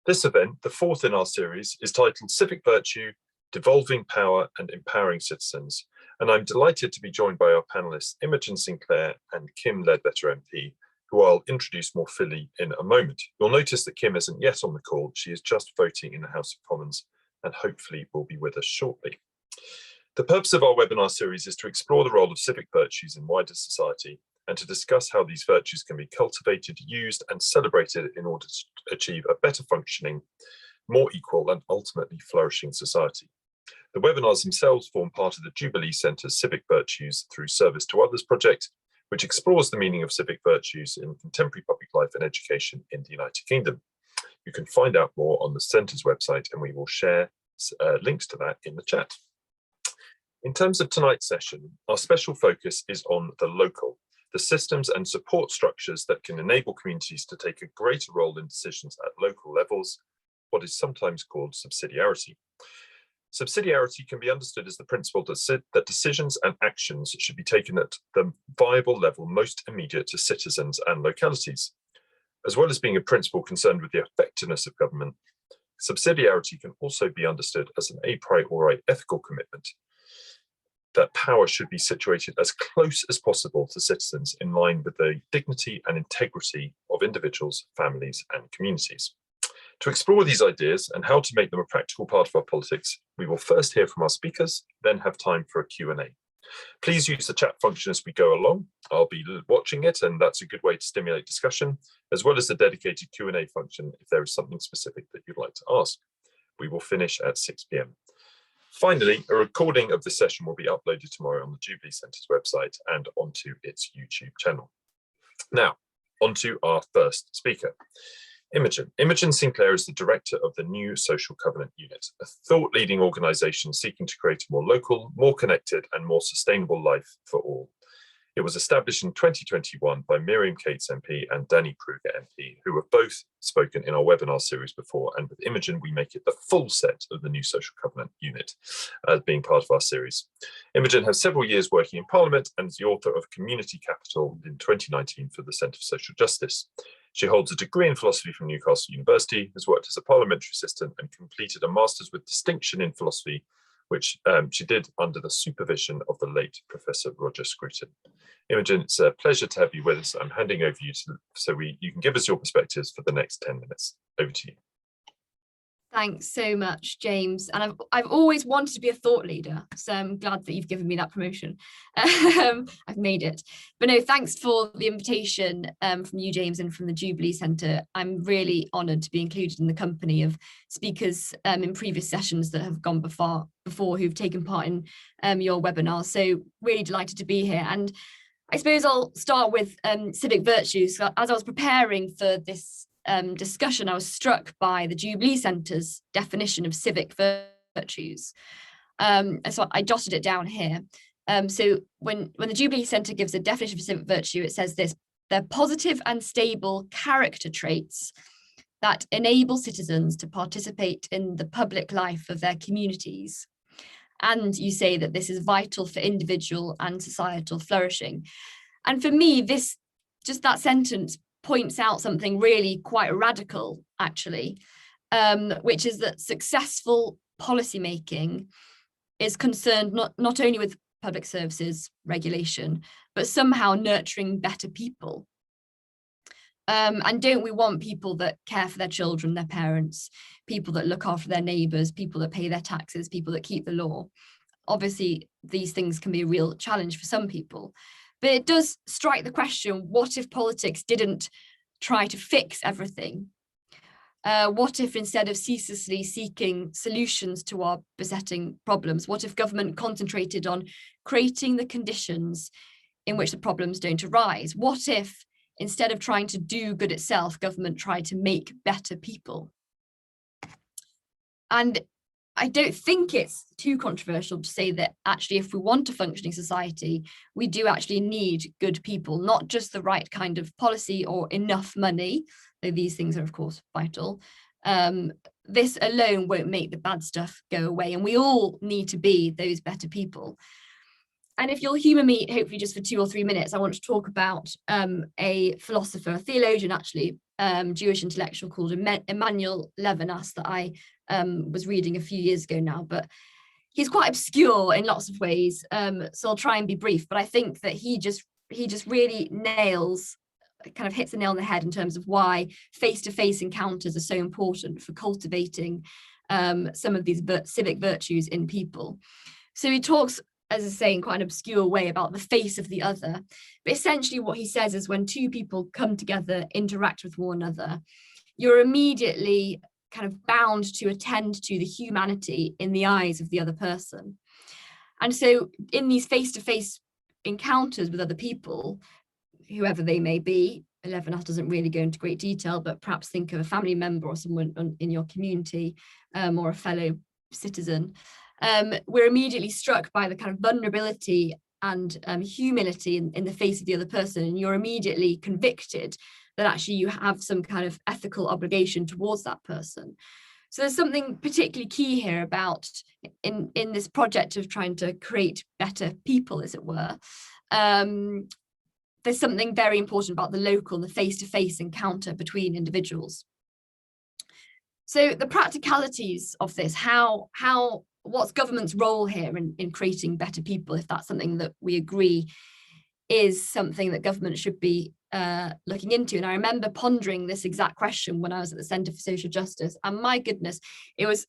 This event, the fourth in our series, is titled Civic Virtue, Devolving Power and Empowering Citizens, and I'm delighted to be joined by our panellists Imogen Sinclair and Kim Leadbeater MP, who I'll introduce more fully in a moment. You'll notice that Kim isn't yet on the call. She is just voting in the House of Commons and hopefully will be with us shortly. The purpose of our webinar series is to explore the role of civic virtues in wider society and to discuss how these virtues can be cultivated, used and celebrated in order to achieve a better functioning, more equal and ultimately flourishing society. The webinars themselves form part of the Jubilee Centre's Civic Virtues Through Service to Others project, which explores the meaning of civic virtues in contemporary public life and education in the United Kingdom. You can find out more on the Centre's website and we will share links to that in the chat. In terms of tonight's session, our special focus is on the local, the systems and support structures that can enable communities to take a greater role in decisions at local levels, what is sometimes called subsidiarity. Subsidiarity can be understood as the principle that decisions and actions should be taken at the viable level most immediate to citizens and localities. As well as being a principle concerned with the effectiveness of government, subsidiarity can also be understood as an a priori ethical commitment that power should be situated as close as possible to citizens in line with the dignity and integrity of individuals, families and communities. To explore these ideas and how to make them a practical part of our politics, we will first hear from our speakers, then have time for a Q&A. Please use the chat function as we go along. I'll be watching it and that's a good way to stimulate discussion, as well as the dedicated Q&A function if there is something specific that you'd like to ask. We will finish at 6 p.m. Finally, a recording of the session will be uploaded tomorrow on the Jubilee Centre's website and onto its YouTube channel. Now, onto our first speaker. Imogen Sinclair is the director of the New Social Covenant Unit, a thought-leading organisation seeking to create a more local, more connected and more sustainable life for all. It was established in 2021 by Miriam Cates MP and Danny Kruger MP, who have both spoken in our webinar series before, and with Imogen we make it the full set of the New Social Covenant Unit as being part of our series. Imogen has several years working in Parliament and is the author of Community Capital in 2019 for the Centre for Social Justice. She holds a degree in philosophy from Newcastle University, has worked as a parliamentary assistant and completed a master's with distinction in philosophy, which she did under the supervision of the late Professor Roger Scruton. Imogen, it's a pleasure to have you with us. I'm handing over you you can give us your perspectives for the next 10 minutes. Over to you. Thanks so much, James. And I've always wanted to be a thought leader, so I'm glad that you've given me that promotion. I've made it. But no, thanks for the invitation from you, James, and from the Jubilee Centre. I'm really honoured to be included in the company of speakers in previous sessions that have gone before who've taken part in your webinar. So really delighted to be here. And I suppose I'll start with civic virtues. As I was preparing for this discussion, I was struck by the Jubilee Centre's definition of civic virtues. And so I jotted it down here. So when the Jubilee Centre gives a definition of civic virtue, it says this: they're positive and stable character traits that enable citizens to participate in the public life of their communities. And you say that this is vital for individual and societal flourishing. And for me, just that sentence points out something really quite radical, actually, which is that successful policymaking is concerned not only with public services regulation, but somehow nurturing better people. And don't we want people that care for their children, their parents, people that look after their neighbours, people that pay their taxes, people that keep the law? Obviously, these things can be a real challenge for some people. But it does strike the question, what if politics didn't try to fix everything? What if instead of ceaselessly seeking solutions to our besetting problems, what if government concentrated on creating the conditions in which the problems don't arise? What if instead of trying to do good itself, government tried to make better people? And I don't think it's too controversial to say that actually, if we want a functioning society, we do actually need good people, not just the right kind of policy or enough money, though these things are, of course, vital. This alone won't make the bad stuff go away, and we all need to be those better people. And if you'll humour me, hopefully just for 2 or 3 minutes, I want to talk about a philosopher, a theologian actually, Jewish intellectual called Emanuel Levinas that I was reading a few years ago now, but he's quite obscure in lots of ways, so I'll try and be brief, but I think that he just really kind of hits the nail on the head in terms of why face-to-face encounters are so important for cultivating some of these civic virtues in people. So he talks, as I say, in quite an obscure way about the face of the other. But essentially what he says is when two people come together, interact with one another, you're immediately kind of bound to attend to the humanity in the eyes of the other person. And so in these face-to-face encounters with other people, whoever they may be, Levinas doesn't really go into great detail, but perhaps think of a family member or someone in your community, or a fellow citizen, we're immediately struck by the kind of vulnerability and humility in the face of the other person, and you're immediately convicted that actually you have some kind of ethical obligation towards that person. So there's something particularly key here about in this project of trying to create better people, as it were. There's something very important about the local and the face-to-face encounter between individuals. So the practicalities of this, what's government's role here in creating better people, if that's something that we agree is something that government should be looking into. And I remember pondering this exact question when I was at the Centre for Social Justice, and my goodness, it was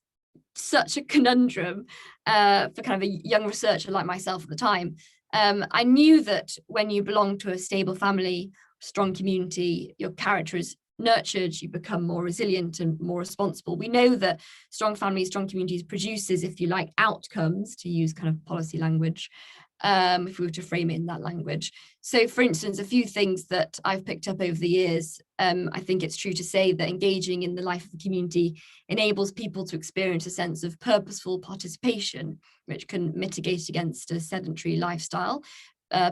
such a conundrum for kind of a young researcher like myself at the time. I knew that when you belong to a stable family, strong community, your character is nurtured, you become more resilient and more responsible. We know that strong families, strong communities produces, if you like, outcomes, to use kind of policy language, if we were to frame it in that language. So for instance, a few things that I've picked up over the years, I think it's true to say that engaging in the life of the community enables people to experience a sense of purposeful participation, which can mitigate against a sedentary lifestyle.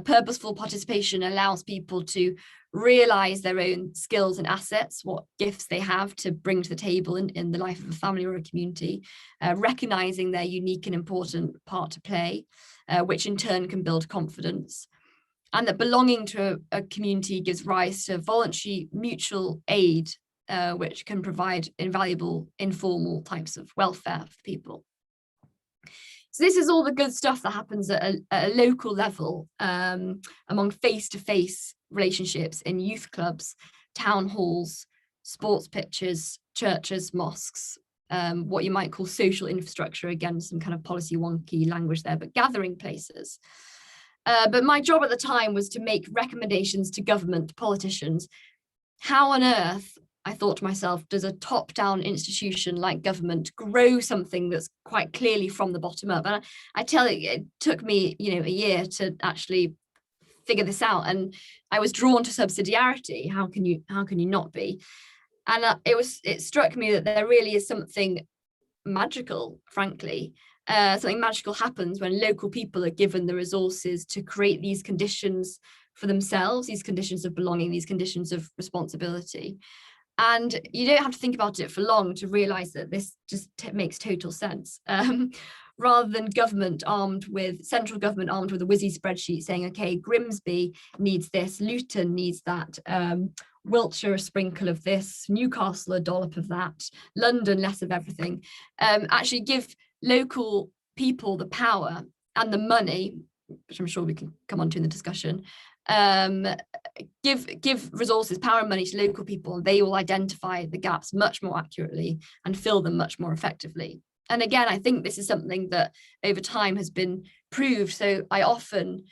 Purposeful participation allows people to realize their own skills and assets, what gifts they have to bring to the table in the life of a family or a community, recognizing their unique and important part to play, which in turn can build confidence. And that belonging to a community gives rise to voluntary mutual aid, which can provide invaluable informal types of welfare for people. So this is all the good stuff that happens at a local level, among face-to-face relationships in youth clubs, town halls, sports pitches, churches, mosques, what you might call social infrastructure, again, some kind of policy wonky language there, but gathering places. But my job at the time was to make recommendations to government, politicians. How on earth, I thought to myself, does a top-down institution like government grow something that's quite clearly from the bottom up? And I tell you, it took me, a year to actually figure this out. And I was drawn to subsidiarity. How can you not be? And it struck me that there really is something magical, frankly. Something magical happens when local people are given the resources to create these conditions for themselves, these conditions of belonging, these conditions of responsibility. And you don't have to think about it for long to realize that this just makes total sense. Rather than central government armed with a whizzy spreadsheet saying, okay, Grimsby needs this, Luton needs that, Wiltshire a sprinkle of this, Newcastle a dollop of that, London less of everything. Actually give local people the power and the money, which I'm sure we can come on to in the discussion, give resources, power and money to local people, and they will identify the gaps much more accurately and fill them much more effectively. And again, I think this is something that over time has been proved. So I often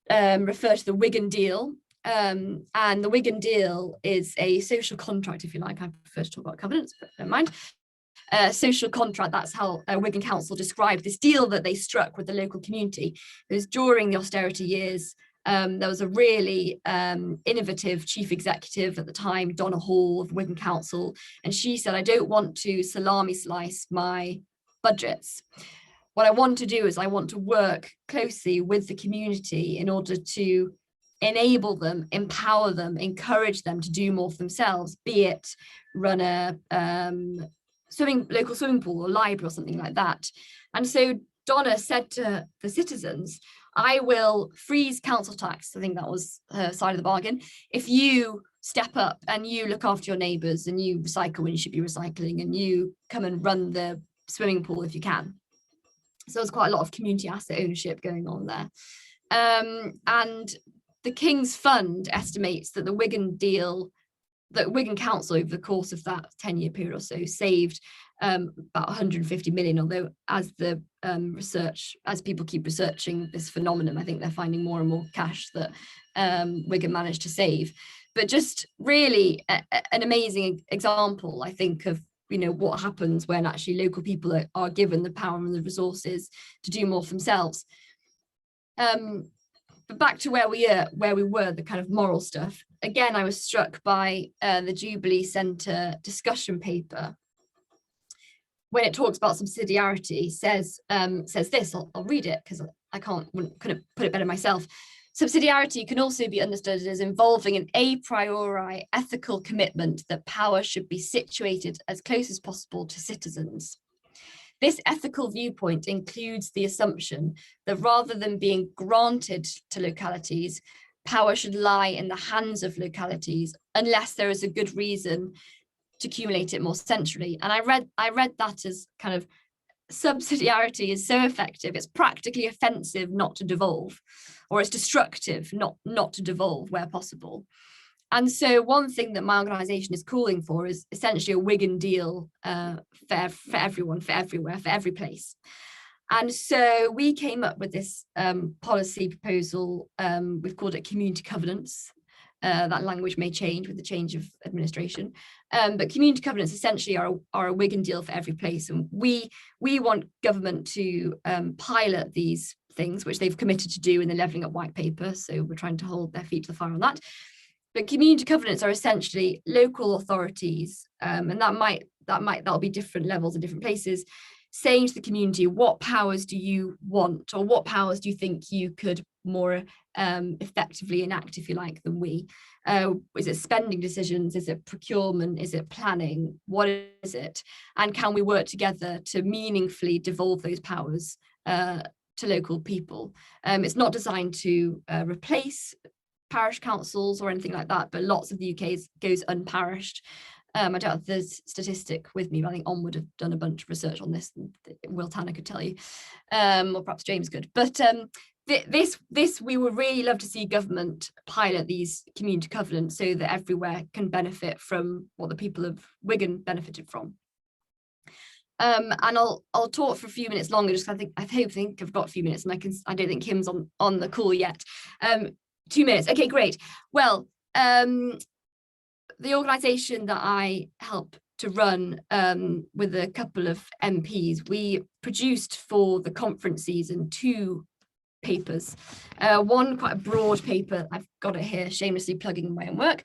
refer to the Wigan deal, and the Wigan deal is a social contract, if you like. I prefer to talk about covenants, but never mind. Social contract, that's how Wigan Council described this deal that they struck with the local community. It was during the austerity years. There was a really innovative chief executive at the time, Donna Hall of Wigan Council, and she said, I don't want to salami slice my budgets. What I want to do is I want to work closely with the community in order to enable them, empower them, encourage them to do more for themselves, be it run a local swimming pool or library or something like that. And so Donna said to the citizens, I will freeze council tax. I think that was her side of the bargain. If you step up and you look after your neighbours and you recycle when you should be recycling and you come and run the swimming pool if you can. So there's quite a lot of community asset ownership going on there. And the King's Fund estimates that the Wigan deal, that Wigan Council over the course of that 10-year period or so saved about 150 million, although as the as people keep researching this phenomenon, I think they're finding more and more cash that Wigan managed to save. But just really an amazing example, I think, of what happens when actually local people are given the power and the resources to do more for themselves. But back to where we were, the kind of moral stuff. Again, I was struck by the Jubilee Centre discussion paper. When it talks about subsidiarity, says this. I'll read it because I couldn't put it better myself. Subsidiarity can also be understood as involving an a priori ethical commitment that power should be situated as close as possible to citizens. This ethical viewpoint includes the assumption that rather than being granted to localities, power should lie in the hands of localities unless there is a good reason to accumulate it more centrally. And I read that as kind of subsidiarity is so effective, it's practically offensive not to devolve, or it's destructive not to devolve where possible. And so one thing that my organisation is calling for is essentially a Wigan deal for everyone, for everywhere, for every place. And so we came up with this policy proposal. We've called it community covenants. That language may change with the change of administration. But community covenants essentially are a Wigan deal for every place. And we want government to pilot these things, which they've committed to do in the Levelling Up white paper. So we're trying to hold their feet to the fire on that. But community covenants are essentially local authorities, and that'll be different levels in different places, saying to the community, what powers do you want, or what powers do you think you could more effectively enact, if you like, than we? Is it spending decisions? Is it procurement? Is it planning? What is it? And can we work together to meaningfully devolve those powers to local people? It's not designed to replace parish councils or anything like that, but lots of the UK goes unparished. I don't have the statistic with me, but I think Onward have done a bunch of research on this, and Will Tanner could tell you, or perhaps James could. But this we would really love to see government pilot these community covenants so that everywhere can benefit from what the people of Wigan benefited from. And I'll talk for a few minutes longer, just because I think I've got a few minutes, and I don't think Kim's on the call yet. 2 minutes. Okay, great. Well, the organisation that I help to run with a couple of MPs, we produced for the conference season 2 papers. One quite a broad paper, I've got it here, shamelessly plugging my own work,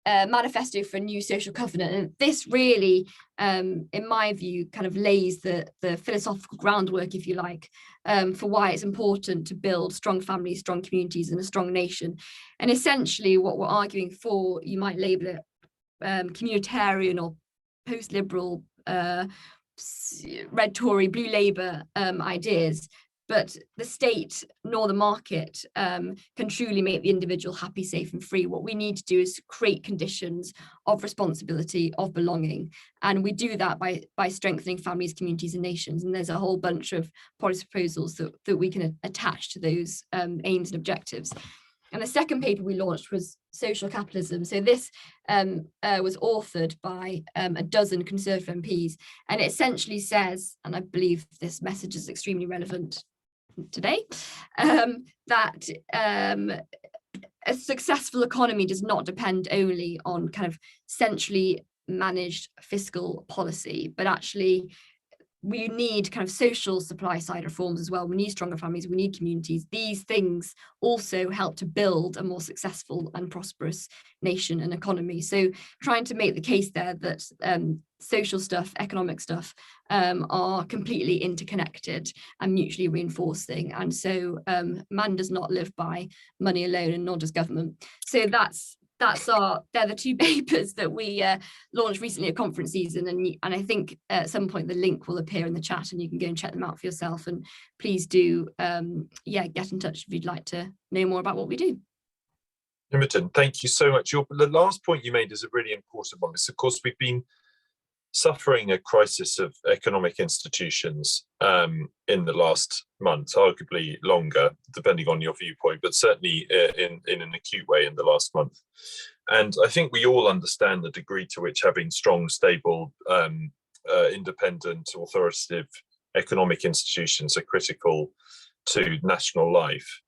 Manifesto for a New Social Covenant. And this really, in my view, kind of lays the philosophical groundwork, if you like, for why it's important to build strong families, strong communities, and a strong nation. And essentially what we're arguing for, you might label it communitarian or post-liberal, red Tory, blue Labour ideas. But the state nor the market can truly make the individual happy, safe and free. What we need to do is create conditions of responsibility, of belonging. And we do that by strengthening families, communities and nations. And there's a whole bunch of policy proposals that we can attach to those aims and objectives. And the second paper we launched was Social Capitalism. So this was authored by a dozen Conservative MPs. And it essentially says, and I believe this message is extremely relevant today, that a successful economy does not depend only on kind of centrally managed fiscal policy, but actually we need kind of social supply side reforms as well. We need stronger families, we need communities. These things also help to build a more successful and prosperous nation and economy. So trying to make the case there that social stuff, economic stuff are completely interconnected and mutually reinforcing. And so man does not live by money alone, and nor does government. So that's they're the two papers that we launched recently at conference season, and I think at some point the link will appear in the chat and you can go and check them out for yourself. And please do get in touch if you'd like to know more about what we do. Imogen, thank you so much. The last point you made is a really important one. It's, of course, we've been suffering a crisis of economic institutions in the last month, arguably longer, depending on your viewpoint, but certainly in an acute way in the last month. And I think we all understand the degree to which having strong, stable, independent, authoritative economic institutions are critical to national life.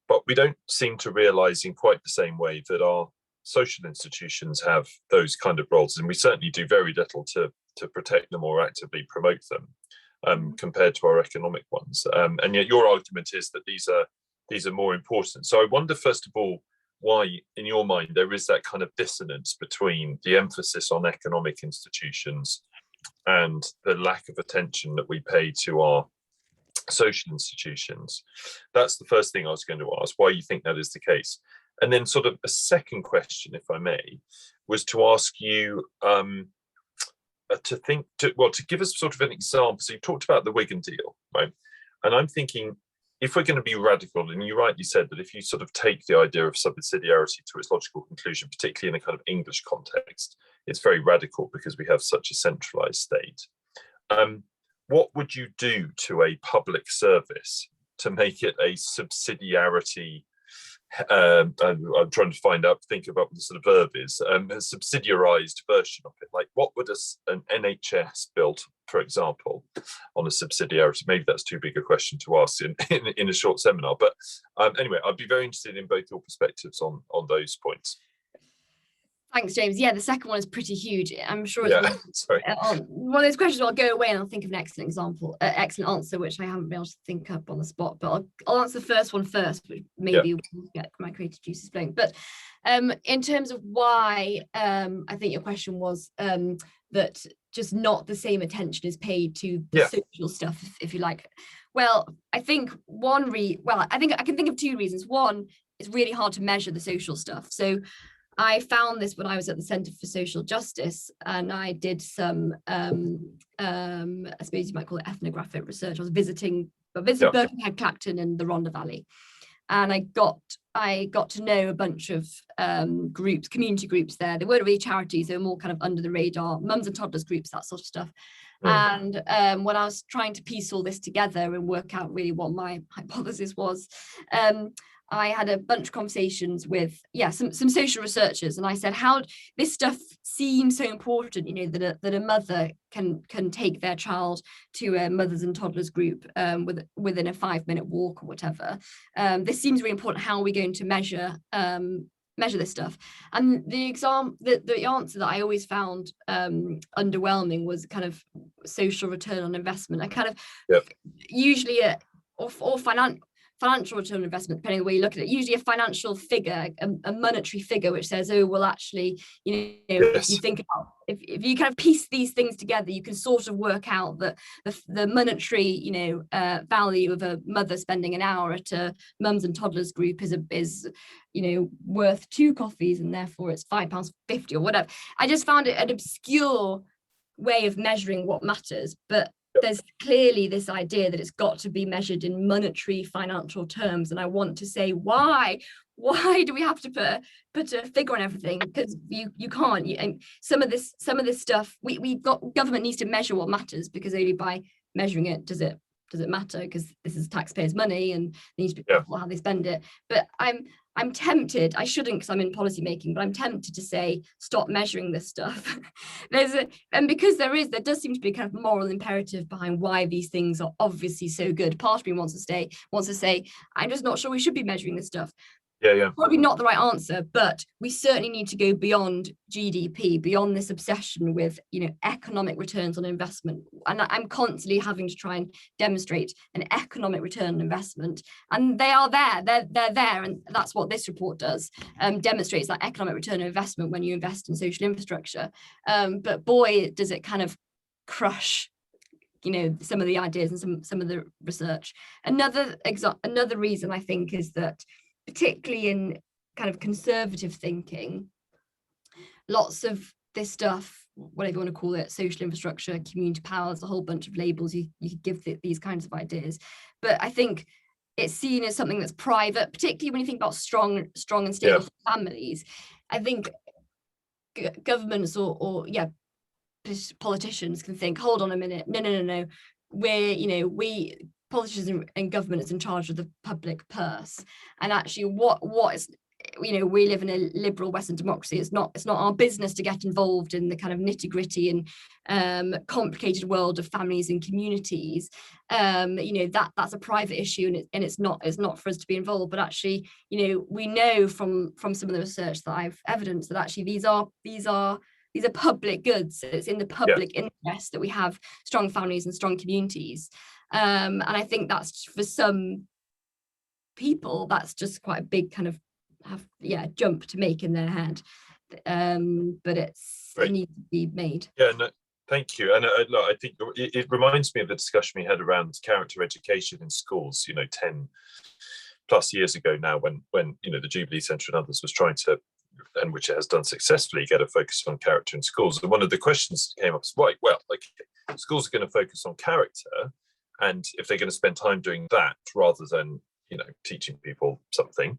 But we don't seem to realise in quite the same way that our social institutions have those kind of roles, and we certainly do very little to protect them or actively promote them compared to our economic ones. And yet your argument is that these are more important. So I wonder, first of all, why in your mind there is that kind of dissonance between the emphasis on economic institutions and the lack of attention that we pay to our social institutions. That's the first thing I was going to ask, why you think that is the case. And then sort of a second question, if I may, was to ask you to give us sort of an example. So you talked about the Wigan deal, right? And I'm thinking, if we're going to be radical, and you rightly said that if you sort of take the idea of subsidiarity to its logical conclusion, particularly in a kind of English context, it's very radical because we have such a centralised state. What would you do to a public service to make it a subsidiarity? I'm trying to think about what the sort of verb is, a subsidiarized version of it. Like, what would an NHS built, for example, on a subsidiarity? Maybe that's too big a question to ask in a short seminar. But anyway, I'd be very interested in both your perspectives on those points. Thanks, James. Yeah, the second one is pretty huge. I'm sure it's one of those questions where I'll go away and I'll think of an excellent answer, which I haven't been able to think up on the spot. But I'll answer the first one first, which maybe will get my creative juices flowing. But in terms of why, I think your question was that just not the same attention is paid to the social stuff, if you like. Well, I think I can think of two reasons. One, it's really hard to measure the social stuff. So I found this when I was at the Centre for Social Justice, and I did some, I suppose you might call it ethnographic research. I visited Birkenhead, Clacton and the Rhondda Valley. And I got to know a bunch of groups, community groups there. They weren't really charities, they were more kind of under the radar, mums and toddlers groups, that sort of stuff. And when I was trying to piece all this together and work out really what my hypothesis was, I had a bunch of conversations with some social researchers, and I said, how this stuff seems so important, that a mother can take their child to a mothers and toddlers group within a 5-minute walk or whatever. This seems really important. How are we going to measure this stuff? And the answer that I always found underwhelming was kind of social return on investment. I kind of usually or financial return on investment, depending on the way you look at it, usually a financial figure, a monetary figure, which says, oh, well, actually, if you think about, if you kind of piece these things together, you can sort of work out that the monetary, value of a mother spending an hour at a mums and toddlers group is worth 2 coffees, and therefore it's £5.50 or whatever. I just found it an obscure way of measuring what matters, but there's clearly this idea that it's got to be measured in monetary financial terms, and I want to say, why do we have to put a figure on everything? Because you can't. And some of this stuff, government needs to measure what matters, because only by measuring it does it matter, because this is taxpayers' money and they need to be careful how they spend it. But I'm tempted, I shouldn't because I'm in policy making, but I'm tempted to say, stop measuring this stuff. And because there does seem to be a kind of moral imperative behind why these things are obviously so good. Part of me wants to say, I'm just not sure we should be measuring this stuff. Probably not the right answer, but we certainly need to go beyond GDP, beyond this obsession with economic returns on investment. And I'm constantly having to try and demonstrate an economic return on investment, and they are there. They're there, and that's what this report does. Demonstrates that economic return on investment when you invest in social infrastructure. But boy, does it kind of crush some of the ideas and some of the research. Another reason I think is that, particularly in kind of conservative thinking, lots of this stuff, whatever you want to call it, social infrastructure, community powers, a whole bunch of labels you could give these kinds of ideas. But I think it's seen as something that's private, particularly when you think about strong and stable families. I think governments or politicians can think, hold on a minute, no, we politicians and government is in charge of the public purse, and actually what is, we live in a liberal Western democracy. It's not our business to get involved in the kind of nitty-gritty and complicated world of families and communities. That's a private issue, and it's not for us to be involved. But actually, we know from some of the research that I've evidenced that actually these are public goods. It's in the public interest that we have strong families and strong communities. And I think that's, for some people, that's just quite a big kind of jump to make in their head. But it needs to be made. No, thank you. And I think it reminds me of the discussion we had around character education in schools, 10 plus years ago now, when the Jubilee Centre and others was trying to, and which it has done successfully, get a focus on character in schools. And one of the questions that came up is, right, well, schools are going to focus on character, and if they're going to spend time doing that rather than teaching people something,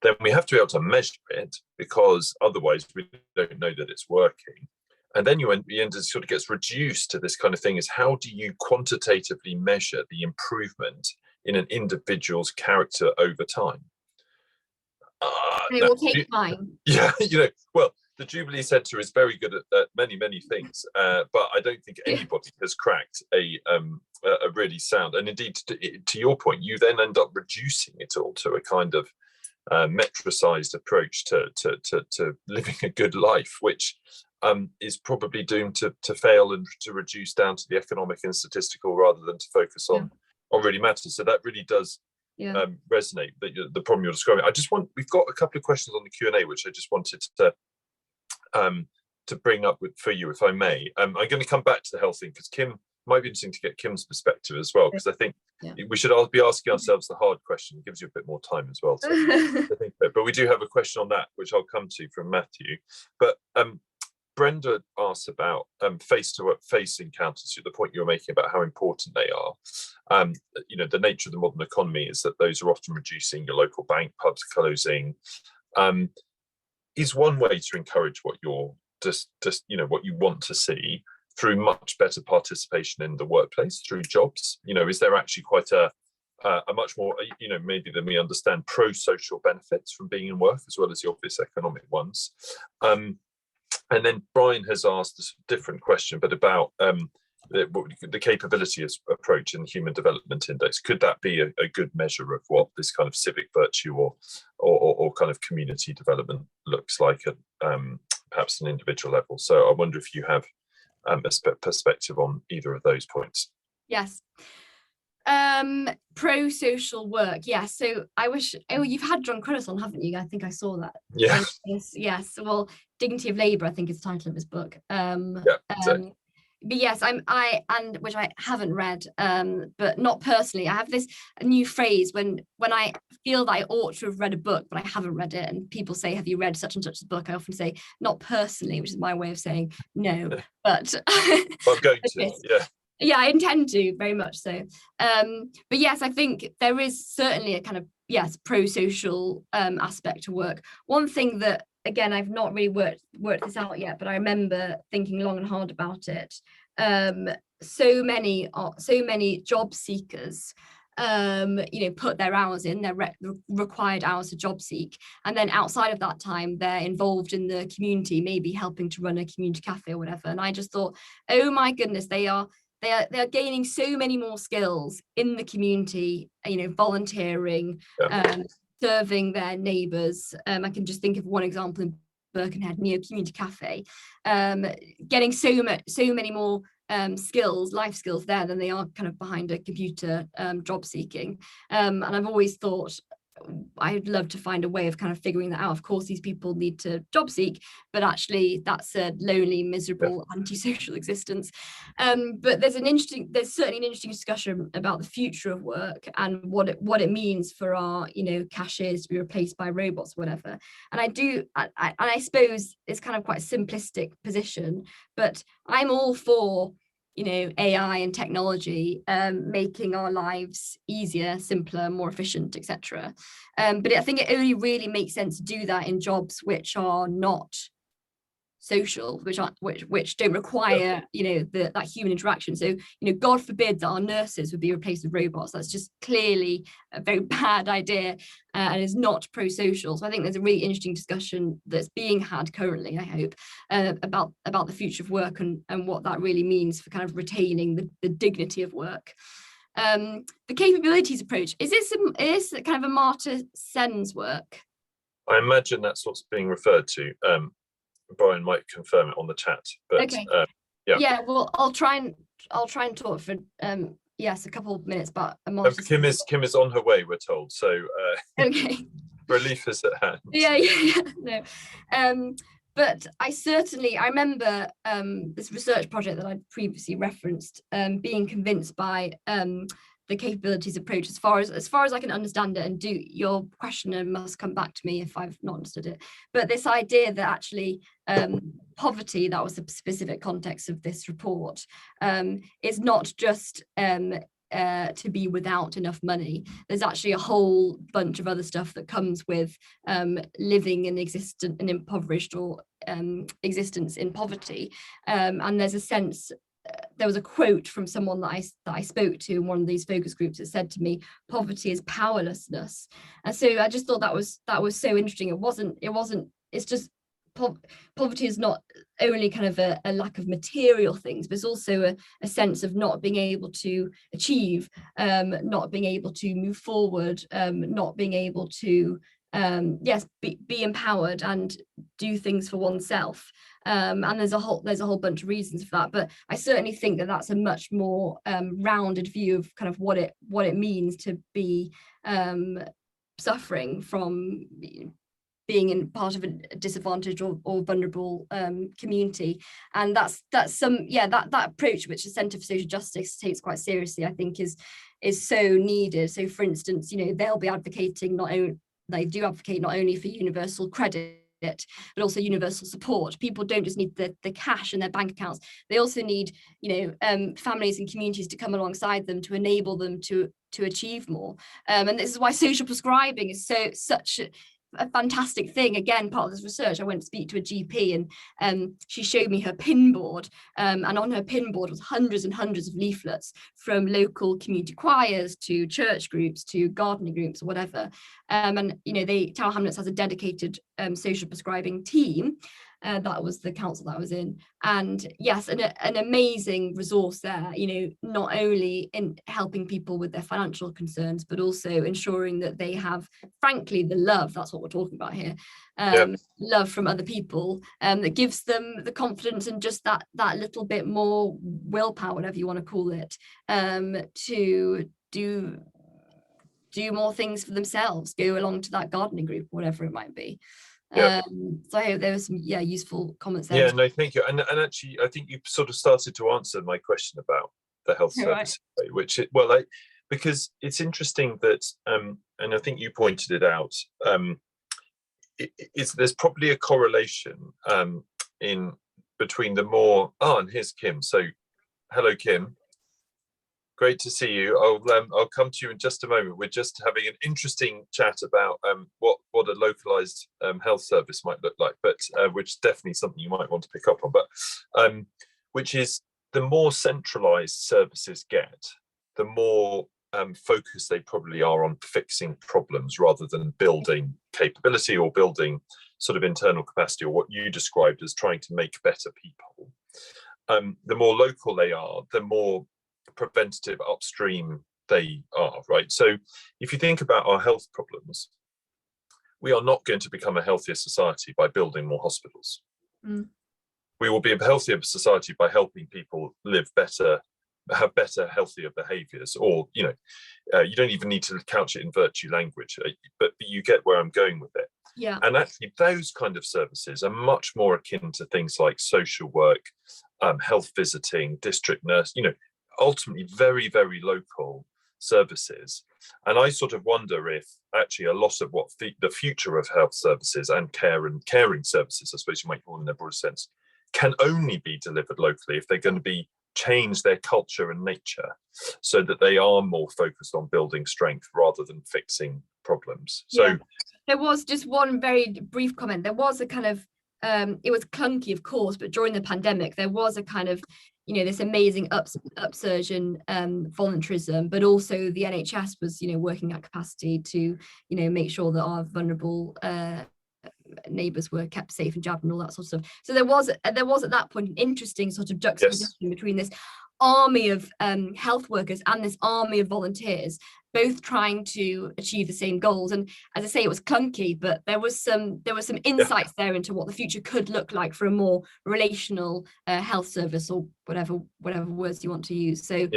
then we have to be able to measure it, because otherwise we don't know that it's working. And then the end sort of gets reduced to this kind of thing: is how do you quantitatively measure the improvement in an individual's character over time? It will take time. Well, the Jubilee Centre is very good at many things, but I don't think anybody has cracked a really sound. And indeed, to your point, you then end up reducing it all to a kind of metricized approach to living a good life, which is probably doomed to fail and to reduce down to the economic and statistical rather than to focus on really matters. So that really does resonate, the problem you're describing. We've got a couple of questions on the Q&A which I just wanted to bring up for you, if I may. I'm going to come back to the health thing, because Kim might be interesting to get Kim's perspective as well, because I think we should all be asking ourselves the hard question. It gives you a bit more time as well to think about. But we do have a question on that, which I'll come to from Matthew. But Brenda asked about face-to-face encounters, the point you were making about how important they are. The nature of the modern economy is that those are often reducing. Your local bank, pubs closing. Is one way to encourage what you're what you want to see, through much better participation in the workplace, through jobs. Is there actually quite a much more, maybe than we understand, pro-social benefits from being in work, as well as the obvious economic ones? And then Brian has asked a different question, but about the capability approach in the Human Development Index. Could that be a good measure of what this kind of civic virtue or kind of community development looks like at perhaps an individual level? So I wonder if you have a perspective on either of those points. Yes. Pro-social work. Yes. So you've had John Cruddas on, haven't you? I think I saw that. Yeah. Yes. Well, Dignity of Labour, I think is the title of his book. But yes, which I haven't read, but not personally. I have this new phrase when I feel that I ought to have read a book, but I haven't read it, and people say, "Have you read such and such a book?" I often say, "Not personally," which is my way of saying no. But I'm going to. Yeah, I intend to, very much so. But yes, I think there is certainly a kind of pro-social aspect to work. One thing that, again, I've not really worked this out yet, but I remember thinking long and hard about it. So many job seekers, put their hours in, their required hours to job seek, and then outside of that time, they're involved in the community, maybe helping to run a community cafe or whatever. And I just thought, oh my goodness, they are gaining so many more skills in the community, volunteering, serving their neighbours. I can just think of one example in Birkenhead, near Community Cafe, getting so many more life skills there than they are kind of behind a computer job seeking. And I've always thought, I'd love to find a way of kind of figuring that out. Of course, these people need to job seek, but actually that's a lonely, miserable, antisocial existence. But there's certainly an interesting discussion about the future of work and what it means for our, cashiers to be replaced by robots, whatever. And I suppose it's kind of quite a simplistic position, but I'm all for AI and technology making our lives easier, simpler, more efficient, etc. But I think it only really makes sense to do that in jobs which are not social, which don't require that human interaction. So God forbid that our nurses would be replaced with robots. That's just clearly a very bad idea and is not pro-social. So I think there's a really interesting discussion that's being had currently, I hope, about the future of work and what that really means for kind of retaining the dignity of work. The capabilities approach, is it kind of a Marta Sen's work? I imagine that's what's being referred to. Brian might confirm it on the chat, but okay. Yeah, well, I'll try and talk for a couple of minutes, but Kim is on her way, we're told, so okay. Relief is at hand. Yeah no but I remember this research project that I'd previously referenced, being convinced by the capabilities approach as far as I can understand it, and do your questioner must come back to me if I've not understood it, but this idea that actually poverty, that was the specific context of this report, is not just to be without enough money. There's actually a whole bunch of other stuff that comes with living an impoverished or existence in poverty, and there's a sense. There was a quote from someone that I spoke to in one of these focus groups that said to me, "Poverty is powerlessness." And so I just thought that was so interesting. It's just poverty is not only kind of a lack of material things, but it's also a sense of not being able to achieve, not being able to move forward, not being able to be empowered and do things for oneself. And there's a whole bunch of reasons for that, but I certainly think that that's a much more rounded view of kind of what it means to be suffering from being in part of a disadvantaged or vulnerable community. And that's that approach which the Centre for Social Justice takes quite seriously, I think is so needed. So for instance, they'll be advocating they do advocate not only for universal credit, but also universal support. People don't just need the cash in their bank accounts. They also need, families and communities to come alongside them to enable them to achieve more. And this is why social prescribing is such a fantastic thing. Again, part of this research, I went to speak to a GP and she showed me her pin board, and on her pin board was hundreds and hundreds of leaflets from local community choirs to church groups to gardening groups or whatever. And Tower Hamlets has a dedicated social prescribing team. That was the council that I was in, and yes, an amazing resource there, not only in helping people with their financial concerns, but also ensuring that they have, frankly, the love, that's what we're talking about here, love from other people, that gives them the confidence and just that little bit more willpower, whatever you want to call it, to do more things for themselves, go along to that gardening group, whatever it might be. So I hope there was some useful comments there. Yeah, no, thank you. And actually, I think you sort of started to answer my question about the health service, right. Because it's interesting that, and I think you pointed it out, there's probably a correlation between the more. And here's Kim. So, hello, Kim. Great to see you. I'll come to you in just a moment. We're just having an interesting chat about what a localized health service might look like, but which is definitely something you might want to pick up on. But which is, the more centralized services get, the more focused they probably are on fixing problems rather than building capability or building sort of internal capacity, or what you described as trying to make better people. The more local they are, the more preventative upstream they are, right? So if you think about our health problems, we are not going to become a healthier society by building more hospitals. We will be a healthier society by helping people live better have better, healthier behaviours, or you don't even need to couch it in virtue language, but you get where I'm going with it. Yeah. And actually, those kind of services are much more akin to things like social work, health visiting, district nurse, ultimately very, very local services. And I sort of wonder if actually a lot of what the future of health services and care and caring services, I suppose you might call them in a broader sense, can only be delivered locally if they're going to be change their culture and nature so that they are more focused on building strength rather than fixing problems. So there was just one very brief comment. There was a kind of it was clunky, of course, but during the pandemic there was a kind of this amazing upsurge in voluntarism, but also the NHS was working at capacity to make sure that our vulnerable neighbours were kept safe and jabbed and all that sort of stuff. So there was at that point an interesting sort of juxtaposition between this army of health workers and this army of volunteers, both trying to achieve the same goals. And as I say, it was clunky, but there was some insights there into what the future could look like for a more relational health service, or whatever words you want to use. So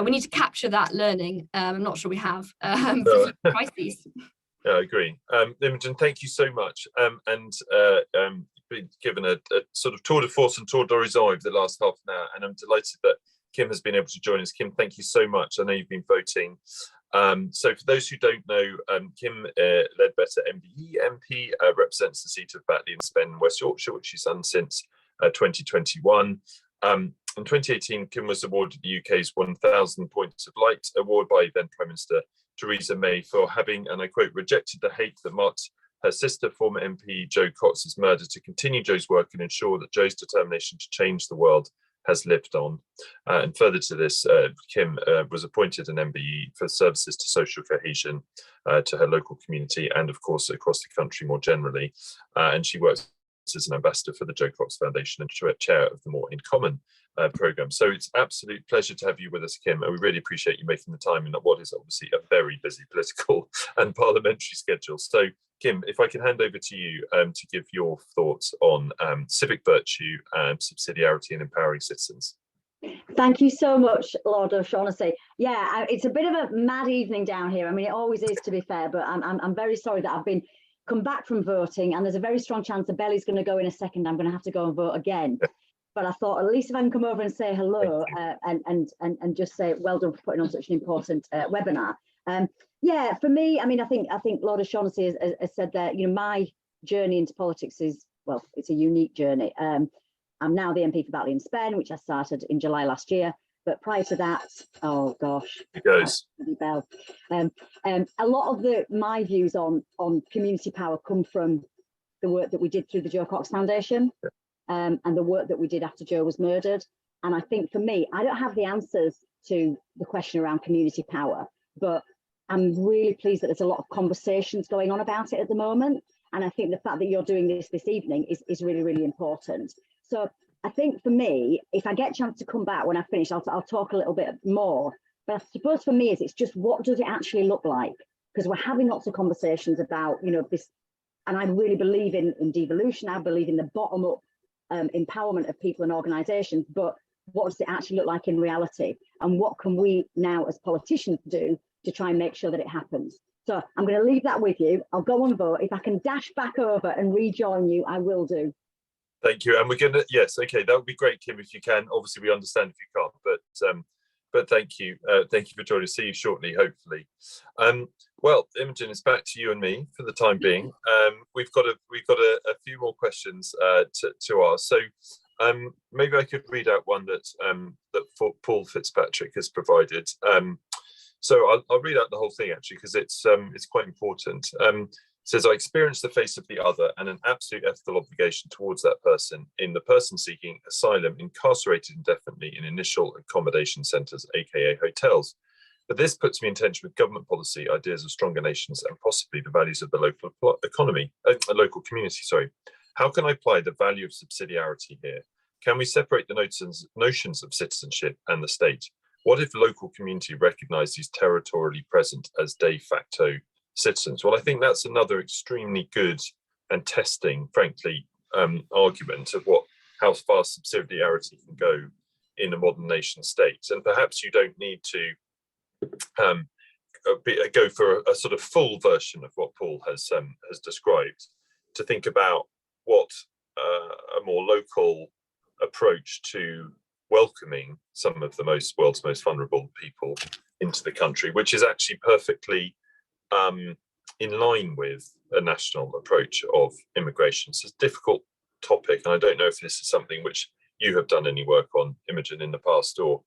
we need to capture that learning. I'm not sure we have for future crises. Yeah, I agree. Imogen, thank you so much. And been given a sort of tour de force and tour d'horizon over the last half an hour, and I'm delighted that Kim has been able to join us. Kim, thank you so much. I know you've been voting. So for those who don't know, Kim Leadbeater MBE MP represents the seat of Batley and Spen in West Yorkshire, which she's done since 2021. In 2018, Kim was awarded the UK's 1,000 Points of Light award by then Prime Minister Theresa May for having, and I quote, rejected the hate that marked her sister, former MP Jo Cox's murder, to continue Jo's work and ensure that Jo's determination to change the world has lived on. And further to this, Kim was appointed an MBE for services to social cohesion to her local community and, of course, across the country more generally. And she works as an ambassador for the Jo Cox Foundation and chair of the More in Common programme. So it's an absolute pleasure to have you with us, Kim, and we really appreciate you making the time in what is obviously a very busy political and parliamentary schedule. So, Kim, if I can hand over to you to give your thoughts on civic virtue and subsidiarity and empowering citizens. Thank you so much, Lord O'Shaughnessy. Yeah, it's a bit of a mad evening down here. I mean, it always is, to be fair, but I'm very sorry that I've come back from voting, and there's a very strong chance the belly's going to go in a second. I'm going to have to go and vote again. But I thought, at least if I can come over and say hello and just say well done for putting on such an important webinar. Yeah, for me, I mean, I think Lord O'Shaughnessy has said that my journey into politics is, well, it's a unique journey. I'm now the MP for Batley and Spen, which I started in July last year. But prior to that, oh gosh, it goes. A lot of my views on community power come from the work that we did through the Jo Cox Foundation, and the work that we did after Jo was murdered. And I think for me, I don't have the answers to the question around community power, but I'm really pleased that there's a lot of conversations going on about it at the moment. And I think the fact that you're doing this evening is really, really important. So I think for me, if I get a chance to come back when I finish, I'll talk a little bit more. But I suppose for me, it's just, what does it actually look like? Because we're having lots of conversations about, this, and I really believe in devolution. I believe in the bottom-up empowerment of people and organisations. But what does it actually look like in reality? And what can we now as politicians do to try and make sure that it happens? So I'm going to leave that with you. I'll go and vote. If I can dash back over and rejoin you, I will do. Thank you. And we're going to, yes, okay, that would be great, Kim, if you can. Obviously, we understand if you can't, but thank you. Thank you for joining us. See you shortly, hopefully. Well, Imogen, it's back to you and me for the time being. We've got a few more questions to ask. So maybe I could read out one that Paul Fitzpatrick has provided. So I'll read out the whole thing actually, because it's quite important. It says, I experienced the face of the other and an absolute ethical obligation towards that person in the person seeking asylum incarcerated indefinitely in initial accommodation centres, aka hotels. But this puts me in tension with government policy, ideas of stronger nations, and possibly the values of the local economy, local community. Sorry. How can I apply the value of subsidiarity here? Can we separate the notions of citizenship and the state? What if local community recognise these territorially present as de facto citizens? Well, I think that's another extremely good and testing, frankly, argument of how far subsidiarity can go in a modern nation state. And perhaps you don't need to go for a sort of full version of what Paul has described, to think about what a more local approach to welcoming some of the world's most vulnerable people into the country, which is actually perfectly in line with a national approach of immigration. It's a difficult topic, and I don't know if this is something which you have done any work on, Imogen, in the past, or